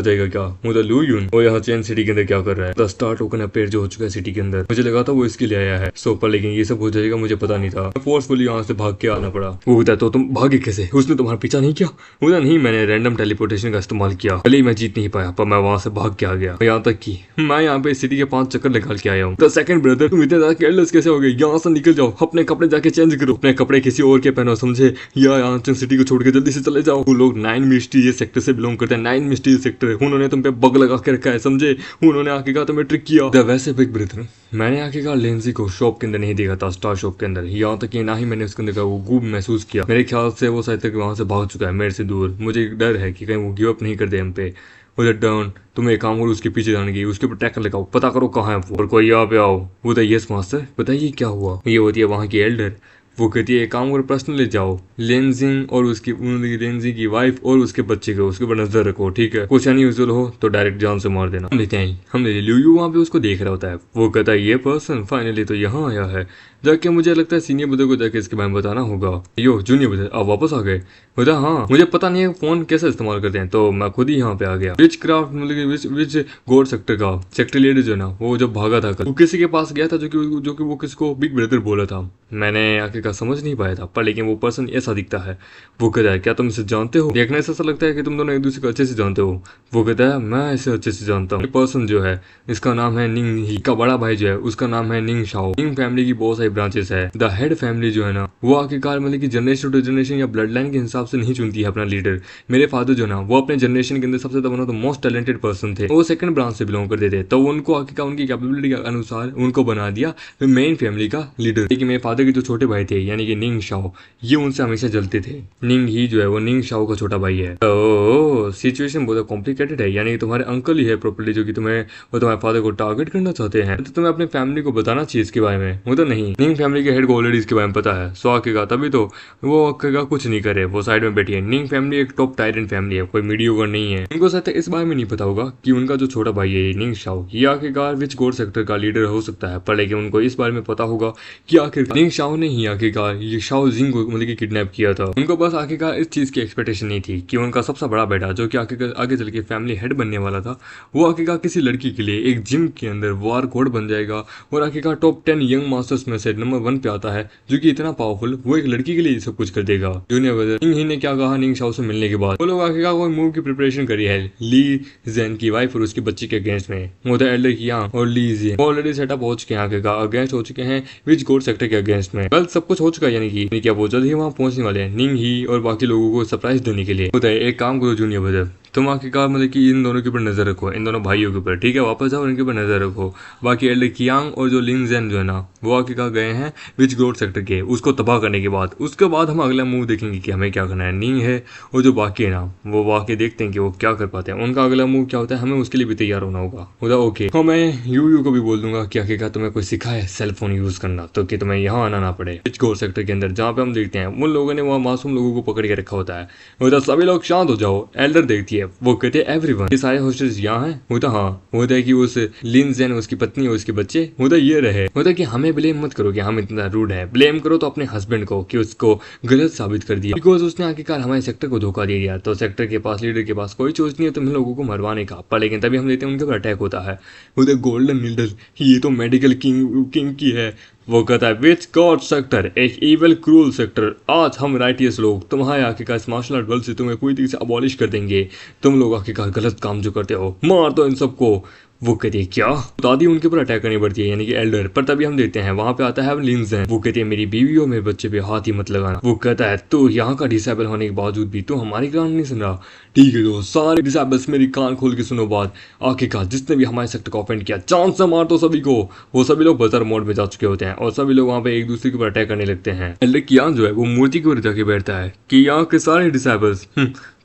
जाएगा क्या। मुझे लू यून वो यहाँ चैन सिटी के अंदर क्या कर रहा है। द स्टार टोकन अपेयर जो हो चुका है सिटी के अंदर, मुझे लगा था वो इसके लिए आया है। सो पर लेकिन ये सब हो जाएगा मुझे पता नहीं था, फोर्सफुली यहाँ से भाग के आना पड़ा। वो कहता है तो तुम भागे कैसे, उसने तुम्हारा पीछा नहीं किया। मुझे नहीं, मैंने रैंडम टेलीपोर्टेशन का इस्तेमाल किया, भले ही मैं जीत नहीं पाया पर मैं वहाँ से भाग के आ गया। यहाँ तक कि मैं यहाँ पे सिटी के 5 चक्कर निकाल के आया हूँ। द सेकंड ब्रदर तुम इतने ज्यादा केयरलेस कैसे हो गए, यहाँ से निकल जाओ, अपने कपड़े जाके चेंज करो, अपने कपड़े किसी और के पहनो समझे, या यांगचेंग सिटी को छोड़ के जल्दी से चले जाओ। वो लोग 9 मिस्टीरियस सेक्टर से बिलोंग करते हैं, 9 मिस्टीरियस सेक्टर, उन्होंने तुम पे बग लगा के रखा है समझे, उन्होंने आके कहा तुम्हें ट्रिक किया। वैसे बिग ब्रदर मैंने आके कहा लेंजी को शॉप के अंदर नहीं देखा था, स्टार शॉप के अंदर, यहाँ तक कि ना ही मैंने उसके अंदर का वो गूब महसूस किया। मेरे ख्याल से वो शायद तक वहाँ से भाग चुका है मेरे से दूर। मुझे डर है कि कहीं वो गिव अप नहीं कर दे हम पे। उधर डाउन तुम एक काम करो, उसके पीछे जाने की, उसके ऊपर टैकल लगाओ, पता करो कहाँ है वो, और कोई यहाँ पे आओ। वो यस मास्टर बताइए क्या हुआ। ये होती है वहाँ की एल्डर। वो कहती है एक काम करो पर्सनली जाओ, लेंजिंग और उसकी लेंजिंग की वाइफ और उसके बच्चे को उसके ऊपर नजर रखो, ठीक है, कुछ अनयूजुअल हो तो डायरेक्ट जान से मार देना। हम लेते हैं, हम ले लियो वहाँ पे उसको देख रहा होता है। वो कहता है ये पर्सन फाइनली तो यहाँ आया है। जाके मुझे लगता है सीनियर ब्रदर को जाके इसके बारे में बताना होगा। यो जूनियर ब्रदर आप वापस आ गए? बोला हाँ, मुझे पता नहीं है फोन कैसे इस्तेमाल करते हैं, तो मैं खुद ही यहाँ पे आ गया। विच क्राफ्ट मतलब कि विच गोड सेक्टर का सेक्टर लीडर जो ना वो जब भागा था कल, वो किसी के पास गया था जो कि वो किसको बिग ब्रदर बोला था। मैंने आखिरकार समझ नहीं पाया था, पर लेकिन वो पर्सन ऐसा दिखता है। वो कहता है क्या तुम इसे जानते हो? देखने से ऐसा लगता है कि तुम दोनों एक दूसरे को अच्छे से जानते हो। वो कहता है मैं इसे अच्छे से जानता हूँ। पर्सन जो है इसका नाम है निंग ही, का बड़ा भाई जो है उसका नाम है निंग शाओ। निंग फैमिली की बहुत सारी ब्रांचेस है। द हेड फैमिली जो है ना वो आखिरकार मतलब कि जनरेशन टू जनरेशन या ब्लड लाइन के हिसाब से नहीं चुनती है अपना लीडर। मेरे फादर जो ना वो अपने जनरेशन के अंदर सबसे ज्यादा मोस्ट टैलेंटेड पर्सन थे। वो सेकंड ब्रांच से बिलोंग करते थे, तो उनको आखिरकार उनकी कैपेबिलिटी के अनुसार उनको बना दिया मेन फैमिली का लीडर। लेकिन मेरे फादर के जो छोटे भाई थे यानी कि निंग शाओ, ये उनसे हमेशा जलते थे। निंग ही जो है वो निंग शाओ का छोटा भाई है। ओह सिचुएशन बहुत कॉम्प्लिकेटेड है, यानी कि तुम्हारे अंकल ही है प्रॉपर्ली जो कि तुम्हें वो तुम्हारे फादर को टारगेट करना चाहते हैं। तो तुम्हें अपने फैमिली को बताना चाहिए इसके बारे में। वो तो नहीं, निंग फैमिली के हेड को ऑलरेडी इसके बारे में पता है। सो आकेगा तभी तो वो आकेगा कुछ नहीं करे, वो साइड में बैठी है। निंग फैमिली एक टॉप टायरेंट फैमिली है, कोई मीडियोकर नहीं है। उनको शायद इस बारे में नहीं पता होगा कि उनका जो छोटा भाई है निंग शाओ ये आखिरकार विच गोड सेक्टर का लीडर हो सकता है, पर लेकिन उनको इस बारे में पता होगा कि आखिरकार निंग शाओ ने ही आखिरकार ये शाओ जिंग को मतलब कि किडनैप किया था। उनको बस आखिरकार इस चीज की एक्सपेक्टेशन नहीं थी कि उनका सबसे बड़ा बेटा जो कि आखिरकार आगे चल के फैमिली हेड बनने वाला था, वो आखिरकार किसी लड़की के लिए एक जिम के अंदर वार कोड बन जाएगा और आखिरकार टॉप 10 यंग मास्टर्स में से नंबर 1 पे आता है, जो कि इतना पावरफुल वो एक लड़की के लिए सब कुछ कर देगा। जूनियर ब्रदर निंग ही ने क्या कहा निंग शाओ से मिलने के बाद, वो लोग आखिरकार कोई मूव की प्रिपरेशन करी है ली जेन की वाइफ और उसके बच्चे के अगेंस्ट में। मोदा एल्डर किया और ली जेन ऑलरेडी सेटअप हो चुके हैं, आखिरकार अगेंस्ट हो चुके हैं विच गोड सेक्टर के अगेंस्ट में। कल सब कुछ हो चुका है, यानी कि क्या वो जल्द ही वहां पहुंचने वाले हैं निंग ही और बाकी लोगों को सरप्राइज देने के लिए। होता है एक काम करो जूनियर ब्रदर, तुम आखिरकार मतलब कि इन दोनों के ऊपर नजर रखो, इन दोनों भाइयों के ऊपर, ठीक है? वापस जाओ इनके ऊपर नजर रखो। बाकी एल्डर कियांग और जो लिंग जेन जो है ना वो आखिरकार गए हैं विच गोड सेक्टर के, उसको तबाह करने के बाद उसके बाद हम अगला मूव देखेंगे कि हमें क्या करना है। निंग है और जो बाकी है ना वो वाकई देखते हैं कि वो क्या कर पाते हैं, उनका अगला मूव क्या होता है, हमें उसके लिए भी तैयार होना होगा। होगा ओके। हाँ मैं यू को भी बोल दूंगा कि आखिरकार तुम्हें कोई सिखाए सेलफोन यूज करना, तो कि तुम्हें यहाँ आना ना पड़े विच गोड सेक्टर के अंदर, जहाँ पे हम देखते हैं उन लोगों ने वहाँ मासूम लोगों को पकड़ के रखा होता है। होता सभी लोग शांत हो जाओ, एल्डर देखती है, वो कहते हैं एवरीवन ये सारे हॉस्टेज यहाँ हैं। होता हाँ होता है कि उस लिन जेन उसकी पत्नी और उसके बच्चे होता ये रहे। होता कि हमें ब्लेम मत करो कि हम इतना रूड है, ब्लेम करो तो अपने हस्बैंड को कि उसको गलत साबित कर दिया, बिकॉज उसने आखिरकार हमारे सेक्टर को धोखा दे दिया। तो सेक्टर के पास लीडर के पास कोई चोट नहीं है तुम लोगों को मरवाने का, पर लेकिन तभी हम लेते हैं उनके ऊपर अटैक होता है। उधर गोल्डन नीडल ये तो मेडिकल किंग की है। वो कहता है विच गॉड सेक्टर एक इवल क्रूल सेक्टर, आज हम राइटियस लोग तुम्हारे आखिरकार इस मार्शल आर्ट वर्ल्ड से तुम्हें पूरी तरीके से अबॉलिश कर देंगे। तुम लोग आखिरकार गलत काम जो करते हो मार दो इन सबको। वो कहती है क्या, दादी उनके ऊपर अटैक करनी पड़ती है यानी कि एल्डर पर। तभी हम देखते हैं वहां पे आता है लिंजेन, वो कहती है मेरी बीवी और मेरे बच्चे पे हाथ ही मत लगाना। वो कहता है तू यहाँ का डिसेबल होने के बावजूद भी तू हमारी कान नहीं सुन रहा, ठीक है? तो सारे डिसेबल्स मेरी कान खोल के सुनो बात, आखिरकार जिसने भी हमारे सेक्टर को ऑफेंड किया जान से मार दो सभी को। वो सभी लोग बजर मोड में जा चुके होते हैं और सभी लोग वहाँ पे एक दूसरे के ऊपर अटैक करने लगते हैं। एल्डर कियान जो है वो मूर्ति के ऊपर जाके बैठता है कि यहाँ के सारे डिसेबल्स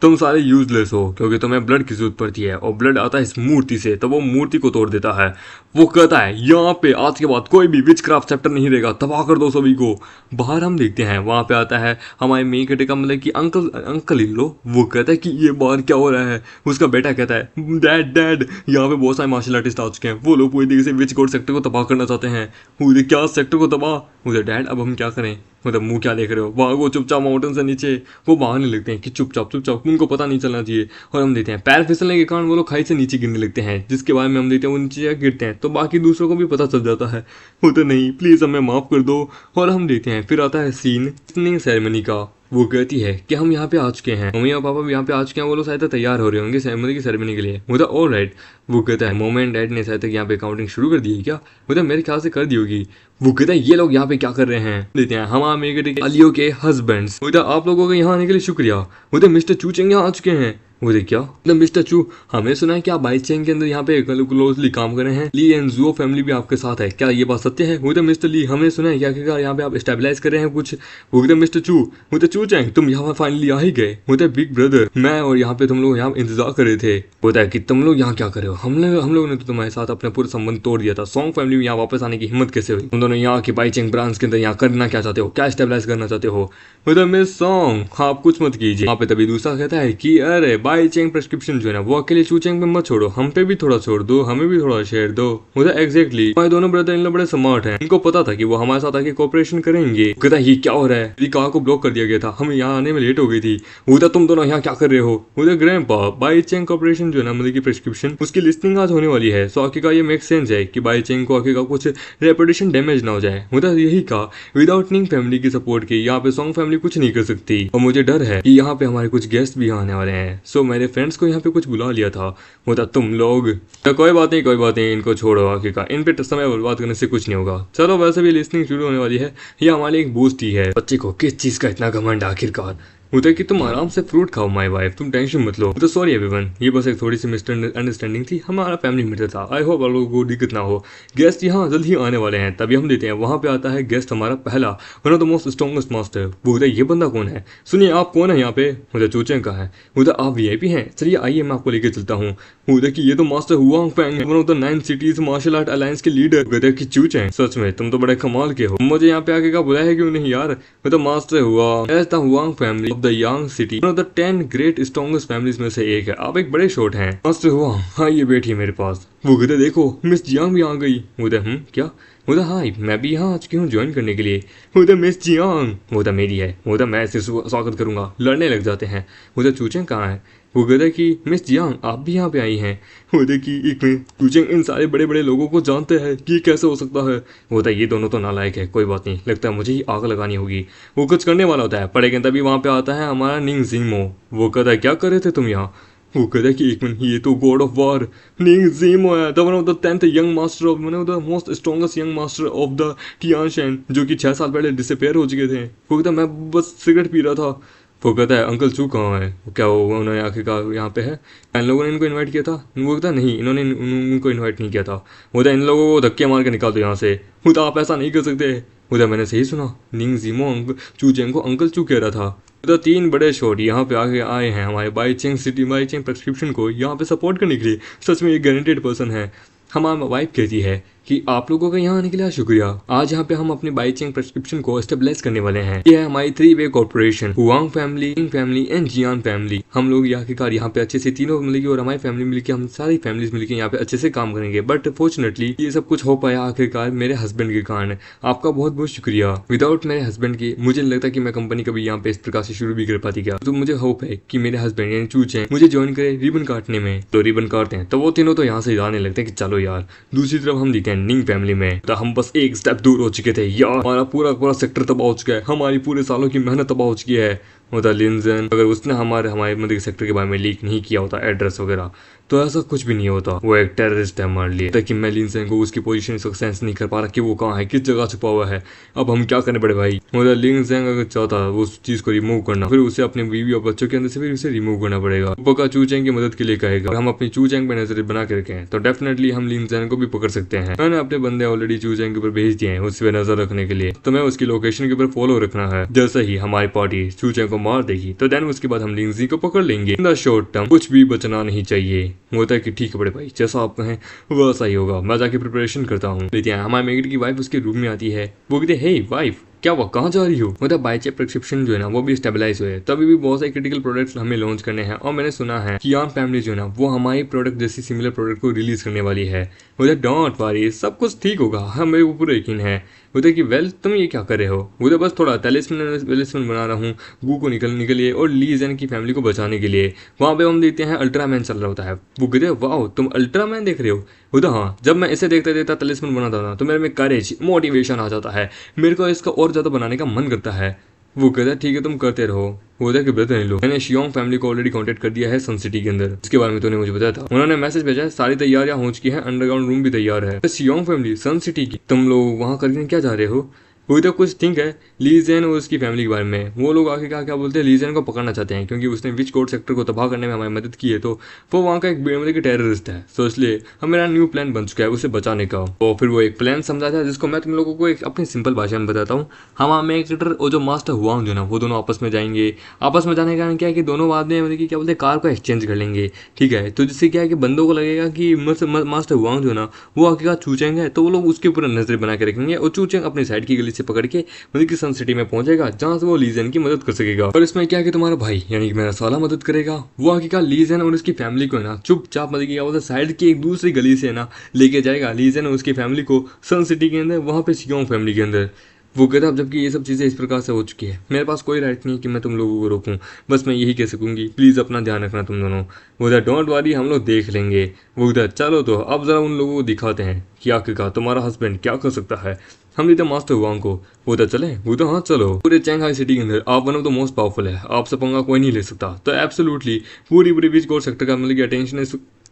तुम सारे यूजलेस हो क्योंकि तुम्हें ब्लड की जरूरत पड़ती है और ब्लड आता है इस मूर्ति से, तो वो मूर्ति को तोड़ देता है। वो कहता है यहाँ पे आज के बाद कोई भी विच क्राफ्ट चैप्टर नहीं रहेगा, तबाह कर दो सभी को। बाहर हम देखते हैं वहां पे आता है हमारे मेन कटे का मतलब कि अंकल इन लो। वो कहता है कि ये बाहर क्या हो रहा है। उसका बेटा कहता है डैड यहाँ पे बहुत सारे मार्शल आर्टिस्ट आ चुके हैं, वो लोग पूरी तरीके से विच गोड सेक्टर को तबाह करना चाहते हैं। मुझे क्या सेक्टर को तबाह, मुझे डैड अब हम क्या करें? मतलब मुंह क्या देख रहे हो, भागो चुपचाप माउंटेन से नीचे। वो भागने लगते हैं कि चुपचाप उनको पता नहीं चलना चाहिए। और हम देखते हैं पैर फिसलने के कारण वो लोग खाई से नीचे गिरने लगते हैं, जिसके बारे में हम देखते हैं वो नीचे गिरते हैं तो बाकी दूसरों को भी पता चल जाता है। वो तो नहीं प्लीज हमें माफ कर दो। और हम देखते हैं फिर आता है सीन सेरेमनी का। वो कहती है कि हम यहाँ पे आ चुके हैं, मम्मी और पापा भी यहाँ पे आ चुके हैं, वो लोग शायद तैयार हो रहे होंगे सेरेमनी की सेरेमनी के लिए। वो ऑल राइट। वो कहता है मम्मी एंड डैड ने शायद तक यहाँ पे काउंटिंग शुरू कर दी है क्या? वो मेरे ख्याल से कर दी होगी। वो कहता है ये लोग यहाँ पे क्या कर रहे हैं? देते हैं हम अलियो के हस्बैंड्स। वो आप लोगों के यहाँ आने के लिए शुक्रिया। वो मिस्टर चू चेंग यहाँ आ चुके हैं। मुझे क्या मतलब मिस्टर चू, हमें सुना है कि आप बाई चेंग के अंदर यहाँ पे क्लोजली काम कर रहे हैं, ली एंड जुओ फैमिली भी आपके साथ है, क्या ये बात सत्य है? वो मिस्टर ली, हमें सुना है क्या यहाँ पे आप स्टेबलाइज कर रहे हैं कुछ। वो मिस्टर चू, मुझे चू चेंग तुम यहाँ फाइनली आ ही गए। मुझे बिग ब्रदर मैं और यहाँ पे तुम लोग यहाँ इंतजार कर रहे थे। बोलता है कि तुम लोग यहाँ क्या कर रहे हो? हम लोगों ने तो तुम्हारे साथ अपना पूरा संबंध तोड़ दिया था। सॉन्ग फैमिली में यहाँ वापस आने की हिम्मत कैसे हुई? तुम दोनों यहाँ की बाई चेंग ब्रांच के अंदर यहाँ करना क्या चाहते हो? क्या स्टेबलाइज करना चाहते हो? मिस सॉन्ग आप कुछ मत कीजिए। वहाँ पे तभी दूसरा कहता है कि अरे बाई चेंग प्रेस्क्रिप्शन जो है ना वो अकेले चूचेंग पे मत छोड़ो, हम पे भी थोड़ा छोड़ दो, हमें भी थोड़ा शेयर दो। मुझे एग्जैक्टली हमारे दोनों ब्रदर इन लोग बड़े स्मार्ट हैं, इनको पता था कि वो हमारे साथ आके कोऑपरेशन करेंगे। कहता ये क्या हो रहा है, मेरी कार को ब्लॉक कर दिया गया था, हमें यहाँ आने में लेट हो गई थी। उधर तुम दोनों यहाँ क्या कर रहे हो। उधर ग्रैंडपा बाई चेंग कॉर्पोरेशन जो है ना मतलब की प्रेस्क्रिप्शन उसकी लिस्टिंग आज होने वाली है, सो आखिरकार ये मेक सेंस है कि बाई चेंग को आखिरकार कुछ रेपुटेशन डैमेज ना हो जाए। उधर यही कहा विदाउट निंग फैमिली की सपोर्ट के यहाँ पे सॉन्ग फैमिली कुछ नहीं कर सकती, और मुझे डर है कि यहाँ पे हमारे कुछ गेस्ट भी आने वाले हैं, सो मेरे फ्रेंड्स को यहाँ पे कुछ बुला लिया था। होता तुम लोग तो कोई बात नहीं, इनको छोड़ो, आखिरकार इन पे समय बर्बाद करने से कुछ नहीं होगा। चलो वैसे भी लिसनिंग शुरू होने वाली है, ये हमारे एक बूस्ट ही है। बच्चे को किस चीज का इतना घमंड आखिरकार। होता है कि तुम आराम से फ्रूट खाओ माय वाइफ, तुम टेंशन मत लो। तो सॉरी एवरीवन, ये बस एक थोड़ी सी मिसअंडरस्टैंडिंग थी, हमारा फैमिली मैटर था। आई होप आप लोगों को दिक्कत ना हो। गेस्ट यहाँ जल्द ही आने वाले हैं, तभी हम देते हैं। वहाँ पे आता है गेस्ट हमारा पहला, one of the most strongest master. वो होता है ये बंदा कौन है, सुनिए आप कौन है यहाँ पे। मुझे चूचेंग का है। उधर आप वीआईपी हैं, चलिए आइए मैं आपको लेके चलता हूँ। उधर की ये तो मास्टर हुआंग फैंग है, one of the 9 cities martial art alliance के लीडर। गधे की चूचेंग, सच में तुम तो बड़े कमाल के हो, मुझे यहाँ पे आके का बुलाया है क्यों नहीं यार। मैं तो मास्टर हुआ as the Huang family of the Yang city, one of the 10 great strongest families में से एक है। आप एक बड़े शॉट हैं मास्टर हुआ। हाँ ये बैठी मेरे पास। वो कहते देखो मिस जियांग भी आ गई। उधर क्या। उधर हाँ मैं भी यहाँ आ चुकी हूँ ज्वाइन करने के लिए। उधर मिस जियांग, वो तो मेरी है, वो तो मैं सिर्फ स्वागत करूंगा। लड़ने लग जाते हैं। उधर चूचेंग कहाँ है। वो कहता कि मिस जियांग आप भी यहाँ पे आई हैं। वो देखी एक मिनट, चूचेंग इन सारे बड़े बड़े लोगों को जानते हैं कि ये कैसे हो सकता है। वो ये दोनों तो नालायक है, कोई बात नहीं, लगता है मुझे ही आग लगानी होगी। वो कुछ करने वाला होता है, पर लेकिन तभी वहाँ पे आता है हमारा निंग जिमो। वो कहता है क्या कर रहे थे तुम यहाँ। वो कहता है कि एक मिनट, ये तो god of war Ning Jimo है, the one of the 10th young master of one of the most strongest young master of the Tianshen, जो कि 6 साल पहले डिसअपेयर हो चुके थे। वो कहता मैं बस सिगरेट पी रहा था। वो कहता है अंकल चू कहाँ है, क्या वो उन्होंने आखिरकार यहाँ पे है, इन लोगों ने इनको इनवाइट किया था। वो कहता नहीं इन्होंने उनको इनवाइट नहीं किया था। वो इन लोगों को धक्के मार के निकाल दो यहाँ से। वो आप ऐसा नहीं कर सकते। वो मैंने सही सुना, निंग जिमो चूचेंग को अंकल चू कह रहा था। तो 3 बड़े शॉट यहाँ पे आगे आए हैं हमारे Bai Cheng city Bai Cheng prescription को यहाँ पे सपोर्ट करने के लिए। सच में ये गारंटेड पर्सन है। हमारी वाइफ कहती है कि आप लोगों का यहाँ आने के लिए शुक्रिया। आज यहाँ पे हम अपनी बाई चेंग प्रेस्क्रिप्शन को स्टेबलाइज करने वाले हैं। ये है हमारी 3-वे corporation, Huang family, Ning family and Jian family. हम लोग आखिरकार यहाँ पे अच्छे से तीनों मिलकर और हमारी फैमिली मिलकर, हम सारी फैमिलीज मिलकर यहाँ पे अच्छे से काम करेंगे। बट फॉर्चुनेटली ये सब कुछ हो पाया आखिरकार मेरे हस्बैंड के कारण। आपका बहुत बहुत शुक्रिया। विदाउट मेरे हस्बैंड के मुझे नहीं लगता कि मैं कंपनी कभी यहाँ पे इस प्रकार से शुरू भी कर पाती। क्या तो मुझे होप है कि मेरे हस्बैंड यानी चूचेंग मुझे ज्वाइन करे रिबन काटने में। तो रिबन काटते हैं तो वो तीनों तो यहाँ से जाने लगते हैं कि चलो यार। दूसरी तरफ हम दिखते हैं निंग फैमिली में, तो हम बस एक स्टेप दूर हो चुके थे यार। हमारा पूरा सेक्टर तबाह हो चुका है, हमारी पूरे सालों की मेहनत तबाह हो चुकी है। होता लिंजन अगर उसने हमारे मतलब सेक्टर के बारे में लीक नहीं किया होता एड्रेस वगैरह, तो ऐसा कुछ भी नहीं होता। वो एक टेररिस्ट है हमारे लिए। ताकि मैं लिंजन को उसकी पोजीशन सेंस नहीं कर पा रहा कि वो कहाँ है, किस जगह छुपा हुआ है। अब हम क्या करें बड़े भाई। मतलब लिंजन अगर चाहता उस चीज को रिमूव करना, फिर उसे अपने बीवी और बच्चों के अंदर से फिर उसे रिमूव करना पड़ेगा। पक्का चूचेंग की मदद के लिए कहेगा। हम अपनी चूचेंग पे नजर बना के रखें तो डेफिनेटली हम लिंजन को भी पकड़ सकते हैं। मैंने अपने बंदे ऑलरेडी चूचेंग के ऊपर भेज दिए हैं उस पर नजर रखने के लिए, तो मैं उसकी लोकेशन के ऊपर फॉलो रखना है। जैसे ही हमारी पार्टी चूचेंग को मार देगी तो देन उसके बाद हम लिंजी को पकड़ लेंगे। इन द शॉर्ट टर्म कुछ भी बचना नहीं चाहिए। होता है कि ठीक है बड़े भाई, जैसा आप कहें वैसा ही होगा। मैं जाके प्रिपरेशन करता हूँ। लेते हैं हमारे मेगड की वाइफ उसके रूम में आती है। वो कहते हे वाइफ क्या वो कहाँ जा रही हो। मतलब बाई चेंग प्रेस्क्रिप्शन जो है ना वो भी स्टेबलाइज हुए, तभी भी बहुत सारे क्रिटिकल प्रोडक्ट्स हमें लॉन्च करने हैं। और मैंने सुना है कि यान फैमिली जो है ना वो हमारी प्रोडक्ट जैसी सिमिलर प्रोडक्ट को रिलीज करने वाली है। मुझे डोंट वरी, सब कुछ ठीक होगा, हमें वो पूरा यकीन है। बोलते कि वेल तुम ये क्या कर रहे हो। मुझे बस थोड़ा टेलिस्मन बना रहा हूँ गू को निकलने के लिए और ली जेन की फैमिली को बचाने के लिए। वहाँ पे हम देखते हैं अल्ट्रामैन चल रहा होता है। वो कहते वाओ तुम अल्ट्रामैन देख रहे हो। बोलता हाँ, जब मैं इसे देखता देखता टेलिस्मन बनाता था तो मेरे में करेज मोटिवेशन आ जाता है, मेरे को इसका और ज़्यादा बनाने का मन करता है। वो कहता है ठीक है तुम करते रहो। वो कि ब्रदर इन लोग मैंने शियोंग फैमिली को ऑलरेडी कांटेक्ट कर दिया है सन सिटी के अंदर, इसके बारे में तूने मुझे बताया था। उन्होंने मैसेज भेजा है सारी तैयारियां हो चुकी हैं, अंडरग्राउंड रूम भी तैयार है। शियोंग फैमिली सन सिटी की, तुम लोग वहां करके क्या जा रहे हो। वो तो कुछ थिंक है ली जेन और उसकी फैमिली के बारे में। वो लोग आके क्या बोलते हैं, ली जेन को पकड़ना चाहते हैं क्योंकि उसने विच कोड सेक्टर को तबाह करने में हमारी मदद की है। तो वो वहाँ का एक मतलब कि टेररिस्ट है। तो इसलिए हम मेरा न्यू प्लान बन चुका है उसे बचाने का। और फिर वो एक प्लान समझा था जिसको मैं तुम लोगों को एक अपनी सिंपल भाषा में बताता हूँ। हम मेकर और जो मास्टर हुआंग जो ना वो दोनों आपस में जाएंगे। आपस में जाने का कारण क्या है कि दोनों बाद में मतलब कि क्या बोलते हैं कार को एक्सचेंज कर लेंगे। ठीक है, तो जिससे क्या है कि बंदों को लगेगा कि मास्टर हुआंग जो ना वो आखिरकार चूचेंग है, तो वो लोग उसके ऊपर नजर बना के रखेंगे और चूचेंग अपनी साइड की गली से पकड़ के मतलब कि सन सिटी में पहुंचेगा जहां से वो लीजन की मदद कर सकेगा। और इसमें क्या है कि तुम्हारा भाई यानी कि मेरा साला मदद करेगा। वो आखिरकार लीजन और उसकी फैमिली को है ना चुपचाप मतलब कि साइड की एक दूसरी गली से ना लेके जाएगा लीजन और उसकी फैमिली को सन सिटी के अंदर, वहां पे सियोंग फैमिली के अंदर। वो कहता है अब जबकि ये सब चीज़ें इस प्रकार से हो चुकी है, मेरे पास कोई राइट नहीं है कि मैं तुम लोगों को रोकूं, बस मैं यही कह सकूंगी प्लीज़ अपना ध्यान रखना तुम दोनों। वो उधर डोंट वरी हम लोग देख लेंगे। वो उधर चलो तो अब ज़रा उन लोगों को दिखाते हैं कि आखिरकार तुम्हारा हस्बैंड क्या कर सकता है। हम देते मास्टर वांग को। वो उधर चले, वो तो हाँ चलो। पूरे चैंगहाई सिटी के अंदर आप one of the most powerful है, आपसे पंगा कोई नहीं ले सकता। तो एब्सोल्युटली पूरी पूरी बीच कोर सेक्टर का मतलब कि अटेंशन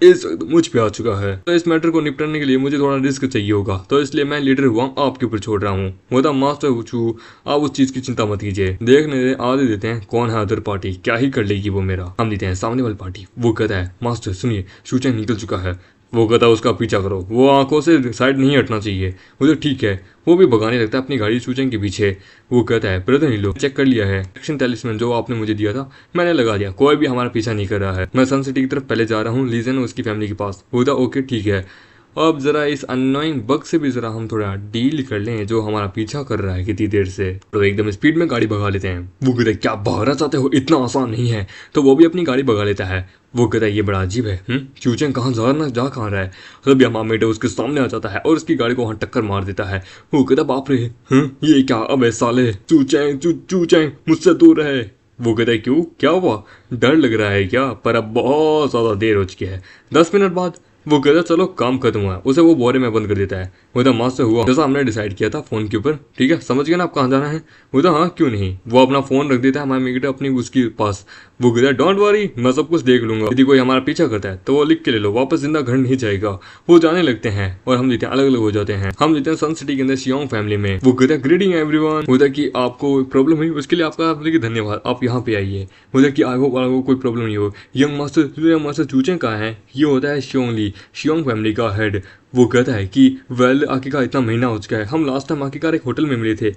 इस मुझ पे आ चुका है। तो इस मैटर को निपटाने के लिए मुझे थोड़ा रिस्क चाहिए होगा, तो इसलिए मैं लीडर वांग आपके ऊपर छोड़ रहा हूँ। वो था मास्टर वुचू, आप उस चीज की चिंता मत कीजिए, देखने दे आगे देते हैं कौन है अदर पार्टी, क्या ही कर लेगी वो मेरा। हम देते हैं सामने वाली पार्टी। वो कहता है मास्टर सुनिए शूचैंग निकल चुका है। वो कहता है उसका पीछा करो, वो आंखों से साइड नहीं हटना चाहिए। वो तो ठीक है, वो भी भगाने लगता है अपनी गाड़ी शूचैंग के पीछे। वो कहता है ब्रदर इन लो चेक कर लिया है, एक्शन टेलिस्मैन जो आपने मुझे दिया था मैंने लगा दिया, कोई भी हमारा पीछा नहीं कर रहा है। मैं सन सिटी की तरफ पहले जा रहा हूँ लीजन और उसकी फैमिली के पास। वो था ओके ठीक है, अब जरा इस अननोइंग बग से भी जरा हम थोड़ा डील कर लें जो हमारा पीछा कर रहा है कितनी देर से। तो एकदम स्पीड में गाड़ी भगा लेते हैं। वो कहते हैं क्या भागना चाहते हो, इतना आसान नहीं है। तो वो भी अपनी गाड़ी भगा लेता है। वो कहता है ये बड़ा अजीब है, चूचेंग कहाँ जा कहाँ रहा है। तब यामामेटे उसके सामने आ जाता है और उसकी गाड़ी को वहां टक्कर मार देता है। वो कहता बाप रे ये क्या, अबे साले चूचेंग मुझसे दूर रहे। वो कहता है क्यों, क्या हुआ, डर लग रहा है क्या, पर अब बहुत ज्यादा देर हो चुकी है। 10 मिनट बाद वो कहता चलो काम खत्म हुआ, उसे वो बोरे में बंद कर देता है। वो तो मास्टर हुआ जैसा हमने डिसाइड किया था फोन के ऊपर, ठीक है समझ गया ना आप कहाँ जाना है। वो तो हाँ क्यों नहीं। वो अपना फोन रख देता है माइमेगेटा अपनी उसके पास। वो कहता है डोंट वरी मैं सब कुछ देख लूंगा, यदि कोई हमारा पीछा करता है तो वो लिख के ले लो, वापस जिंदा घर नहीं जाएगा। वो जाने लगते हैं और हम जीते अलग अलग हो जाते हैं। हम जीते हैं सन सिटी के अंदर सियोंग फैमिली में। वो कहता है ग्रीटिंग एवरीवन, होता कि आपको प्रॉब्लम हुई उसके लिए आपका धन्यवाद, आप यहाँ पे आइए। होता कि आपको कोई प्रॉब्लम नहीं हो। यंग मास्टर चूचेंग कहाँ है, ये होता है शियोंग शियोंग फैमिली का हेड। वो कहता है कि वेल आखिरकार इतना महीना हो चुका है, हम लास्ट टाइम आखिरकार एक होटल में मिले थे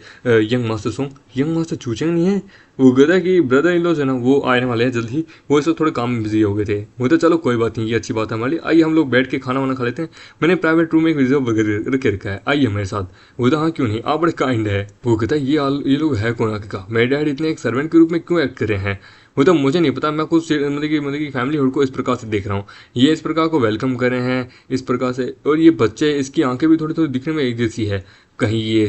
young master Song, young master Chucheng नहीं है। वो कहता है कि ब्रदर इन लॉ है ना वो आने वाले हैं जल्द ही, वो सब थोड़े काम में बिजी हो गए थे। वो तो चलो कोई बात नहीं, ये अच्छी बात है हमारी, आइए हम लोग बैठ के खाना वाना खा लेते हैं, मैंने प्राइवेट रूम में एक रिजर्व वगैरह रखे रखा है, आइए मेरे साथ। वो तो हाँ क्यों नहीं, आप बड़े काइंड है। वो कहता है ये लोग है कौन आखिरकार, मेरे डैड इतने एक सर्वेंट के रूप में क्यों एक्ट कर रहे हैं। वो तो मुझे नहीं पता, मैं कुछ मतलब कि फैमिली हुड को इस प्रकार से देख रहा हूँ, ये इस प्रकार को वेलकम कर रहे हैं इस प्रकार से। और ये बच्चे इसकी आंखें भी थोड़ी थोड़ी दिखने में एक जैसी है, कहीं ये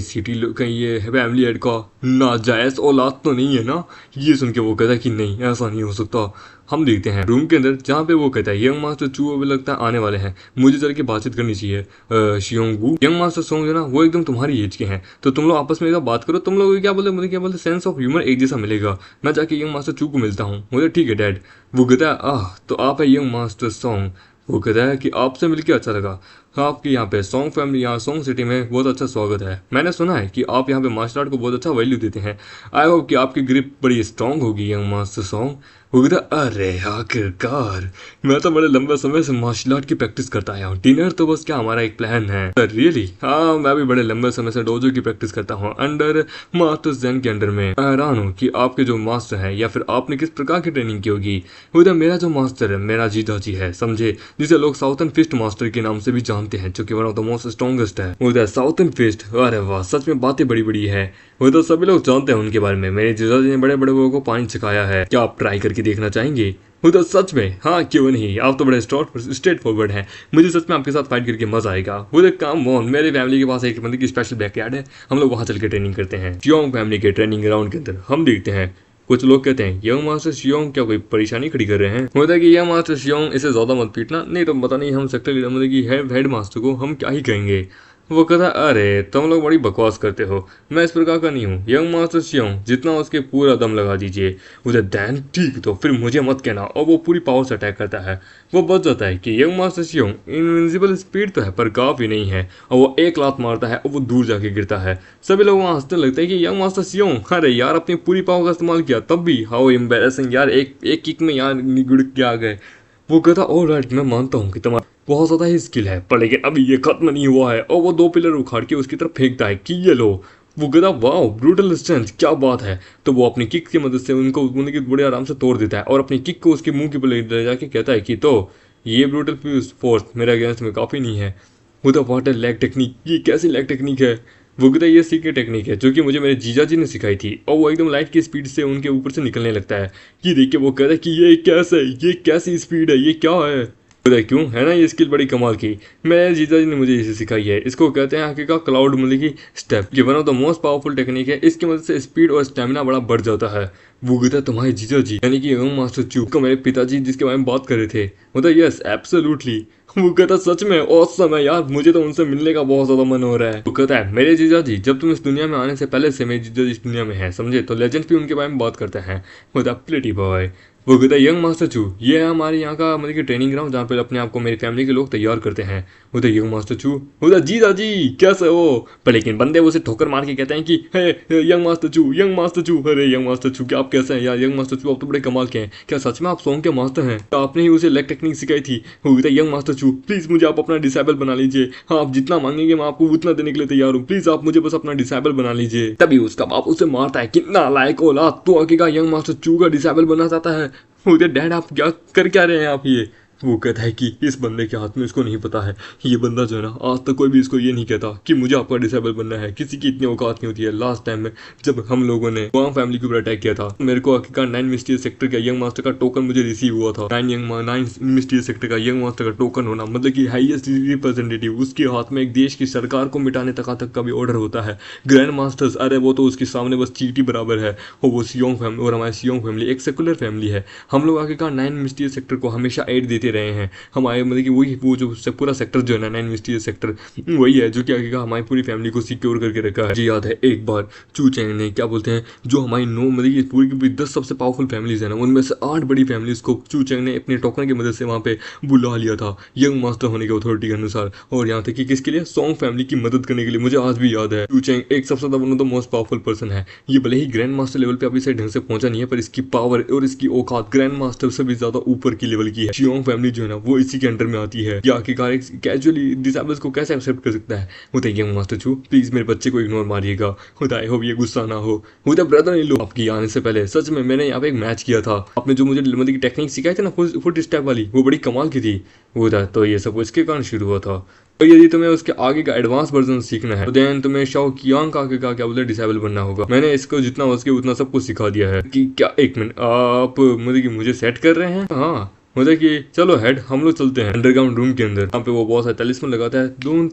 कहीं ये फैमिली हेड का नाजायज औलाद तो नहीं है ना। ये सुन के वो कहता है कि नहीं ऐसा नहीं हो सकता। हम देखते हैं रूम के अंदर जहाँ पे वो कहता है यंग मास्टर चू अभी लगता है आने वाले हैं, मुझे चल के बातचीत करनी चाहिए। शियोंग वू यंग मास्टर सोंग जो ना वो एकदम तुम्हारी एज के हैं, तो तुम लोग आपस में एक बात करो, तुम लोग क्या बोलते, मुझे क्या बोलते, सेंस ऑफ ह्यूमर एक जैसा मिलेगा। मैं जाके यंग मास्टर चू को मिलता हूँ। मुझे ठीक है डैड। वो कहता है तो आप है यंग मास्टर सोंग। वो कहता है कि आपसे मिलकर अच्छा लगा, आपके यहाँ पे सोंग फैमिली यहाँ सोंग सिटी में बहुत अच्छा स्वागत है। मैंने सुना है कि आप यहाँ पे मार्शल आर्ट को बहुत अच्छा वैल्यू देते हैं, आई होप कि आपकी ग्रिप बड़ी स्ट्रांग होगी यंग मास्टर सोंग। वो कहता अरे आखिरकार, मैं तो बड़े लंबे समय से मार्शल आर्ट की प्रैक्टिस करता आया हूँ, डिनर तो बस क्या हमारा एक प्लान है। रियली हाँ मैं भी बड़े लंबे समय से डोजो की प्रैक्टिस करता हूँ अंडर मास्टर जेन के अंडर में। हैरान हूँ कि आपके जो मास्टर है या फिर आपने किस प्रकार की ट्रेनिंग की होगी। उधर मेरा जो मास्टर है मेरा जीजा जी है समझे, जिसे लोग साउथर्न फिस्ट मास्टर के नाम से भी जानते हैं, जो कि one of the most strongest है। उधर साउथर्न फिस्ट, अरे वाह सच में बातें बड़ी बड़ी है, वो तो सभी लोग जानते हैं उनके बारे में। मेरे जीजा जी ने बड़े बड़े लोगों को पानी सिखाया है, क्या आप ट्राई करके देखना चाहेंगे। वो तो सच में हाँ क्यों नहीं, आप तो बड़े स्ट्रेट फॉरवर्ड हैं, मुझे सच में आपके साथ फाइट करके मजा आएगा। वो तो काम ऑन, मेरे फैमिली के पास एक मतलब की स्पेशल बैकयार्ड है, हम लोग वहां चल के ट्रेनिंग करते हैं। शियोंग फैमिली के ट्रेनिंग ग्राउंड के अंदर हम देखते हैं कुछ लोग कहते हैं यंग मास्टर शियोंग क्या कोई परेशानी खड़ी कर रहे हैं। होता है कि यंग मास्टर शियोंग इसे ज्यादा मत पीटना, नहीं तो पता नहीं हम सेक्टर लीडर मतलब कि हेड मास्टर को हम क्या ही कहेंगे। वो कहता अरे तुम लोग बड़ी बकवास करते हो, मैं इस प्रकार का नहीं हूँ। यंग मास्टर शियोंग जितना उसके पूरा दम लगा दीजिए। उधर दैन ठीक तो फिर मुझे मत कहना, और वो पूरी पावर से अटैक करता है। वो बच जाता है कि यंग मास्टर शियोंग इनविजिबल स्पीड तो है पर काफी नहीं है, और वो एक लात मारता है और वो दूर जाके गिरता है। सभी लोग वहाँ हंसने लगते हैं कि यंग मास्टर शियोंग अरे यार अपनी पूरी पावर का इस्तेमाल किया तब भी, हाउ एम्बैरेसिंग यार, एक किक में यार गुड़ के आ गए। वो कहता ऑलराइट मैं मानता हूँ कि तुम्हारा बहुत ज़्यादा ही स्किल है, पर लेकिन अभी ये खत्म नहीं हुआ है। और वो 2 पिलर उखाड़ के उसकी तरफ फेंकता है कि ये लो। वो कहता वाओ ब्रूटल स्ट्रेंथ, क्या बात है। तो वो अपनी किक की मदद से उनको बड़े आराम से तोड़ देता है और अपनी किक को उसके मुंह के बल ले जाके कहता है कि तो ये ब्रूटल फोर्स मेरे अगेंस्ट में काफ़ी नहीं है। वो तो वाटर लेग टेक्निक, ये कैसी लेग टेक्निक है। वो कहता है ये सीख की टेक्निक है जो कि मुझे मेरे जीजा जी ने सिखाई थी, और वो एकदम लाइट की स्पीड से उनके ऊपर से निकलने लगता है। ये देख के वो कहता है कि ये कैसे, ये कैसी स्पीड है, ये क्या है। पता है क्यों है ना, ये स्किल बड़ी कमाल की, मेरे जीजा जी ने मुझे इसे सिखाई है। इसको कहते हैं आगे का क्लाउड मतलब की स्टेप। ये one of the most powerful technique है, इसकी मदद से स्पीड और स्टेमिना बड़ा बढ़ जाता है। वो कहता है तुम्हारे जीजा जी यानी कि यंग मास्टर चू को मेरे पिताजी जिसके बारे में बात कर रहे थे, मतलब यस एब्सोल्युटली। वो कहता सच में ऑसम है यार, मुझे तो उनसे मिलने का बहुत ज्यादा मन हो रहा है। वो कहता है मेरे जीजा जी जब तुम इस दुनिया में आने से पहले से मेरे जीजा जी इस दुनिया में हैं, समझे, तो लेजेंड भी उनके बारे में बात करते हैं। वो कहता प्रिटी बॉय। वो कहता है यंग मास्टर चू ये है हमारे यहाँ का मतलब कि ट्रेनिंग ग्राउंड जहाँ पे अपने आप को मेरी फैमिली के लोग तैयार करते हैं। वो कहता यंग मास्टर चू, वो कहता जीजा जी कैसे हो, पर लेकिन बंदे उसे ठोकर मार के कहते हैं कि हे यंग मास्टर चू, यंग मास्टर चू, अरे यंग मास्टर चू क्या आप कैसे हैं यार, यंग मास्टर चू आप तो बड़े कमाल के हैं, क्या सच में आप सॉन्ग के मास्टर हैं, तो आपने ही उसे लेग टेक्निक सिखाई थी। वो कहता यंग मास्टर चू प्लीज मुझे आप अपना डिसेबल बना लीजिए, हाँ आप जितना मांगेंगे मैं आपको उतना देने के लिए तैयार हूँ, प्लीज आप मुझे बस अपना डिसेबल बना लीजिए। तभी उसका बाप उसे मारता है, कितना लायक औलाद, तो आगे का यंग मास्टर चू का डिसेबल बनना चाहता है। वो डैड आप क्या रहे हैं आप ये। वो कहता है कि इस बंदे के हाथ में इसको नहीं पता है, ये बंदा जो है ना आज तक कोई भी इसको ये नहीं कहता कि मुझे आपका डिसेबल बनना है, किसी की इतनी औकात नहीं होती है। लास्ट टाइम में जब हम लोगों ने वांग फैमिली के ऊपर अटैक किया था, मेरे को आखिरकार 9 मिस्टीरियस सेक्टर का यंग मास्टर का टोकन मुझे रिसीव हुआ था। 9 मिस्टीरियस सेक्टर का यंग मास्टर का टोकन होना मतलब कि हाईएस्ट रिप्रेजेंटेटिव, उसके हाथ में एक देश की सरकार को मिटाने तक का भी ऑर्डर होता है। ग्रैंड मास्टर्स अरे वो तो उसके सामने बस चीटी बराबर है, और वो सियोंग फैमिली और हमारी सियोंग फैमिली एक सेकुलर फैमिली है। हम लोग आखिरकार 9 मिस्टीरियस सेक्टर को हमेशा एड देते रहे हैं। हमारे मतलब कि वही वो जो पूरा सेक्टर जो है ना 9 मिस्टीरियस सेक्टर वही है जो कि आगे का हमारी पूरी फैमिली को सिक्योर करके रखा है। मुझे याद है एक बार चू चैंग ने क्या बोलते हैं जो हमारी मतलब कि पूरी की पूरी 10 सबसे पावरफुल फैमिलीज है ना, उनमें से 8 बड़ी फैमिलीज को चू चैंग ने अपने टोकन की मदद से वहाँ पे बुला लिया था यंग मास्टर होने की अथॉरिटी के अनुसार। और यहाँ तक कि किसके लिए, सॉन्ग फैमिली की मदद करने के लिए। मुझे आज भी याद है चू चैंग एक सबसे ज्यादा one of the most powerful person है। ये भले ही ग्रैंड मास्टर लेवल पे अभी से ढंग से पहुंचा नहीं है, पर इसकी पावर और इसकी औकात ग्रैंड मास्टर से भी ज्यादा ऊपर की लेवल की है। शियोंग फैमिली जो है ना वो इसी के अंडर में आती है। या आखिरकार कैजुअली डिसेबल्स को कैसे एक्सेप्ट कर सकता है। होता है यंग मास्टर चू प्लीज मेरे बच्चे को इग्नोर मारिएगा, होता है होप ये गुस्सा ना हो। होता ब्रदर इन लो आपकी आने से पहले सच में मैंने यहाँ पे एक मैच किया था, आपने जो मुझे मतलब की टेक्निक सिखाई थी ना फुट स्टेप वाली, वो बड़ी कमाल की थी। होता तो ये सब इसके कारण शुरू हुआ था। तो यदि तुम्हें उसके आगे का एडवांस वर्जन सीखना है तो देन तुम्हें शाओ कियांग का आगे का क्या बोलते डिसेबल बनना होगा। मैंने इसको जितना हो सके उतना सब कुछ सिखा दिया है। कि क्या एक मिनट आप मतलब कि मुझे सेट कर रहे हैं, हाँ मतलब कि चलो हेड हम लोग चलते हैं अंडरग्राउंड रूम के अंदर। यहाँ पे वो बहुत सारे तलिस्मन लगाता है, उन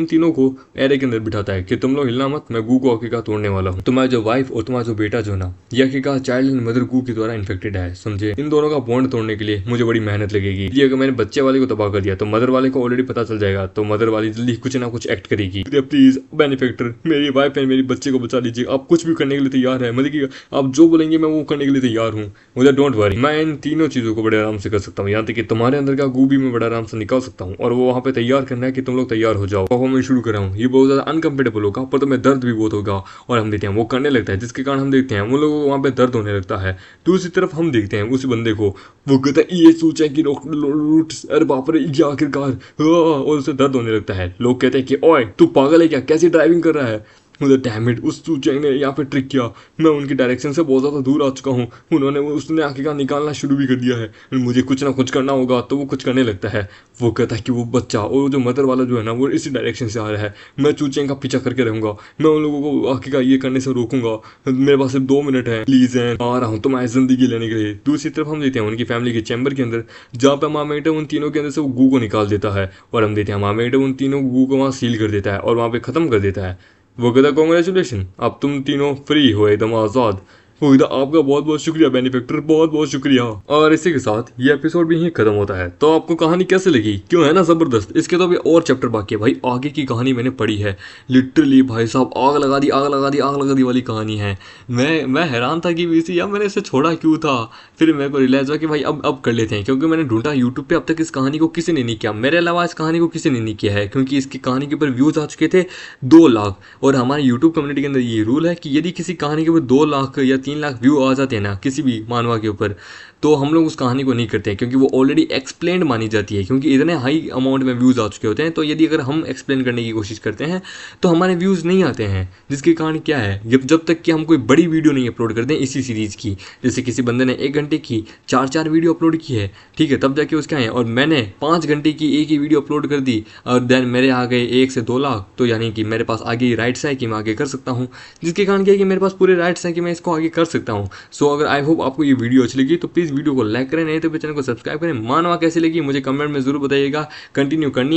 तीनों को एरे के अंदर बिठाता है कि तुम लोग हिलना मत, मैं गू को आखिरकार तोड़ने वाला हूँ। तुम्हारा जो वाइफ और तुम्हारा जो बेटा जो ना ये आखिरकार चाइल्ड एंड मदर गू के द्वारा इन्फेक्टेड है, समझे। इन दोनों का बॉन्ड तोड़ने के लिए मुझे बड़ी मेहनत लगेगी। ये अगर मैंने बच्चे वाले को तबाह कर दिया तो मदर वाले को ऑलरेडी पता चल जाएगा, तो मदर वाली जल्दी कुछ ना कुछ एक्ट करेगी। प्लीज बेनिफिक्टर मेरी वाइफ एंड मेरे बच्चे को बचा लीजिए, आप कुछ भी करने के लिए तैयार है, मतलब कि आप जो बोलेंगे मैं वो करने के लिए तैयार हूँ। मुझे डोंट वरी, मैं इन तीनों चीजों को बड़े आराम से कर सकता हूँ, यहाँ तक कि तुम्हारे अंदर का गू भी मैं बड़ा आराम से निकाल सकता हूँ। और वो वहाँ पे तैयार करना है कि तुम लोग तैयार हो जाओ। परफॉर्मेंस शुरू कर रहा हूँ। ये बहुत ज्यादा अनकंफर्टेबल होगा पर तुम्हें दर्द भी बहुत होगा। और हम देखते हैं वो करने लगता है, जिसके कारण हम देखते हैं उन लोगों को वहाँ पे दर्द होने लगता है। दूसरी तरफ हम देखते हैं उस बंदे को, वो कहता है ये सोचा कि अरे बाप रे ये आखिरकार, और उसे दर्द होने लगता है। लोग कहते हैं कि ओए तू पागल है क्या, कैसी ड्राइविंग कर रहा है। मुझे डैम इट उस चूचे ने यहाँ पे ट्रिक किया, मैं उनकी डायरेक्शन से बहुत ज़्यादा दूर आ चुका हूँ। उसने आखिरकार निकालना शुरू भी कर दिया है, मुझे कुछ ना कुछ करना होगा। तो वो कुछ करने लगता है। वो कहता है कि वो बच्चा और जो मदर वाला जो है ना वो इसी डायरेक्शन से आ रहा है, मैं चूचे का पीछा करके रहूँगा, मैं उन लोगों को आखिरकार ये करने से रोकूंगा। मेरे पास सिर्फ 2 मिनट है, प्लीज़ है आ रहा हूँ तुम्हारी जिंदगी लेने के लिए। दूसरी तरफ हम देते हैं उनकी फैमिली के चैम्बर के अंदर, जहाँ पे मामेट उन तीनों के अंदर से वो गू को निकाल देता है। और हम देते हैं मामेट उन तीनों गू को वहाँ सील कर देता है और वहाँ पे ख़त्म कर देता है। वो कहता कॉन्ग्रेचुलेशन, अब तुम तीनों फ्री हो एकदम आज़ाद। वो कहता आपका बहुत बहुत शुक्रिया बेनिफिक्टर, बहुत बहुत शुक्रिया। और इसी के साथ ये एपिसोड भी यहीं खत्म होता है। तो आपको कहानी कैसे लगी, क्यों है ना जबरदस्त। इसके तो अभी और चैप्टर बाकी है भाई, आगे की कहानी मैंने पढ़ी है लिटरली भाई साहब, आग लगा दी आग लगा दी आग लगा दी वाली कहानी है। मैं हैरान था कि बीसी यार मैंने इसे छोड़ा क्यों था। फिर मेरे को रियलाइज हुआ कि भाई अब कर लेते हैं, क्योंकि मैंने ढूंढा यूट्यूब पे अब तक इस कहानी को किसी ने नहीं किया, मेरे अलावा इस कहानी को किसी ने नहीं किया है, क्योंकि इसकी कहानी के ऊपर व्यूज आ चुके थे 2 लाख। और हमारे यूट्यूब कम्युनिटी के अंदर ये रूल है कि यदि किसी कहानी के ऊपर 2 लाख या 3 लाख व्यू आ जाते हैं ना किसी भी मानवा के ऊपर, तो हम लोग उस कहानी को नहीं करते हैं, क्योंकि वो ऑलरेडी एक्सप्लेन मानी जाती है, क्योंकि इतने हाई अमाउंट में व्यूज़ आ चुके होते हैं। तो यदि अगर हम एक्सप्लेन करने की कोशिश करते हैं तो हमारे व्यूज़ नहीं आते हैं, जिसके कारण क्या है, जब तक कि हम कोई बड़ी वीडियो नहीं अपलोड करते हैं इसी सीरीज़ की, जैसे किसी बंदे ने 1 घंटे की 4 वीडियो अपलोड की है, ठीक है, तब जाके उसके आए, और मैंने 5 घंटे की एक ही वीडियो अपलोड कर दी और देन मेरे आ गए 1 से 2 लाख, तो यानी कि मेरे पास आगे राइट्स है कि मैं आगे कर सकता हूँ, जिसके कारण क्या है कि मेरे पास पूरे राइट्स हैं कि मैं इसको आगे कर सकता हूँ। सो अगर आई होप आपको ये वीडियो अच्छी लगी तो प्लीज़ वीडियो को लाइक करें, नहीं तो चैनल को सब्सक्राइब करें। मानवा कैसी लगी मुझे कमेंट में ज़रूर बताइएगा, कंटिन्यू करनी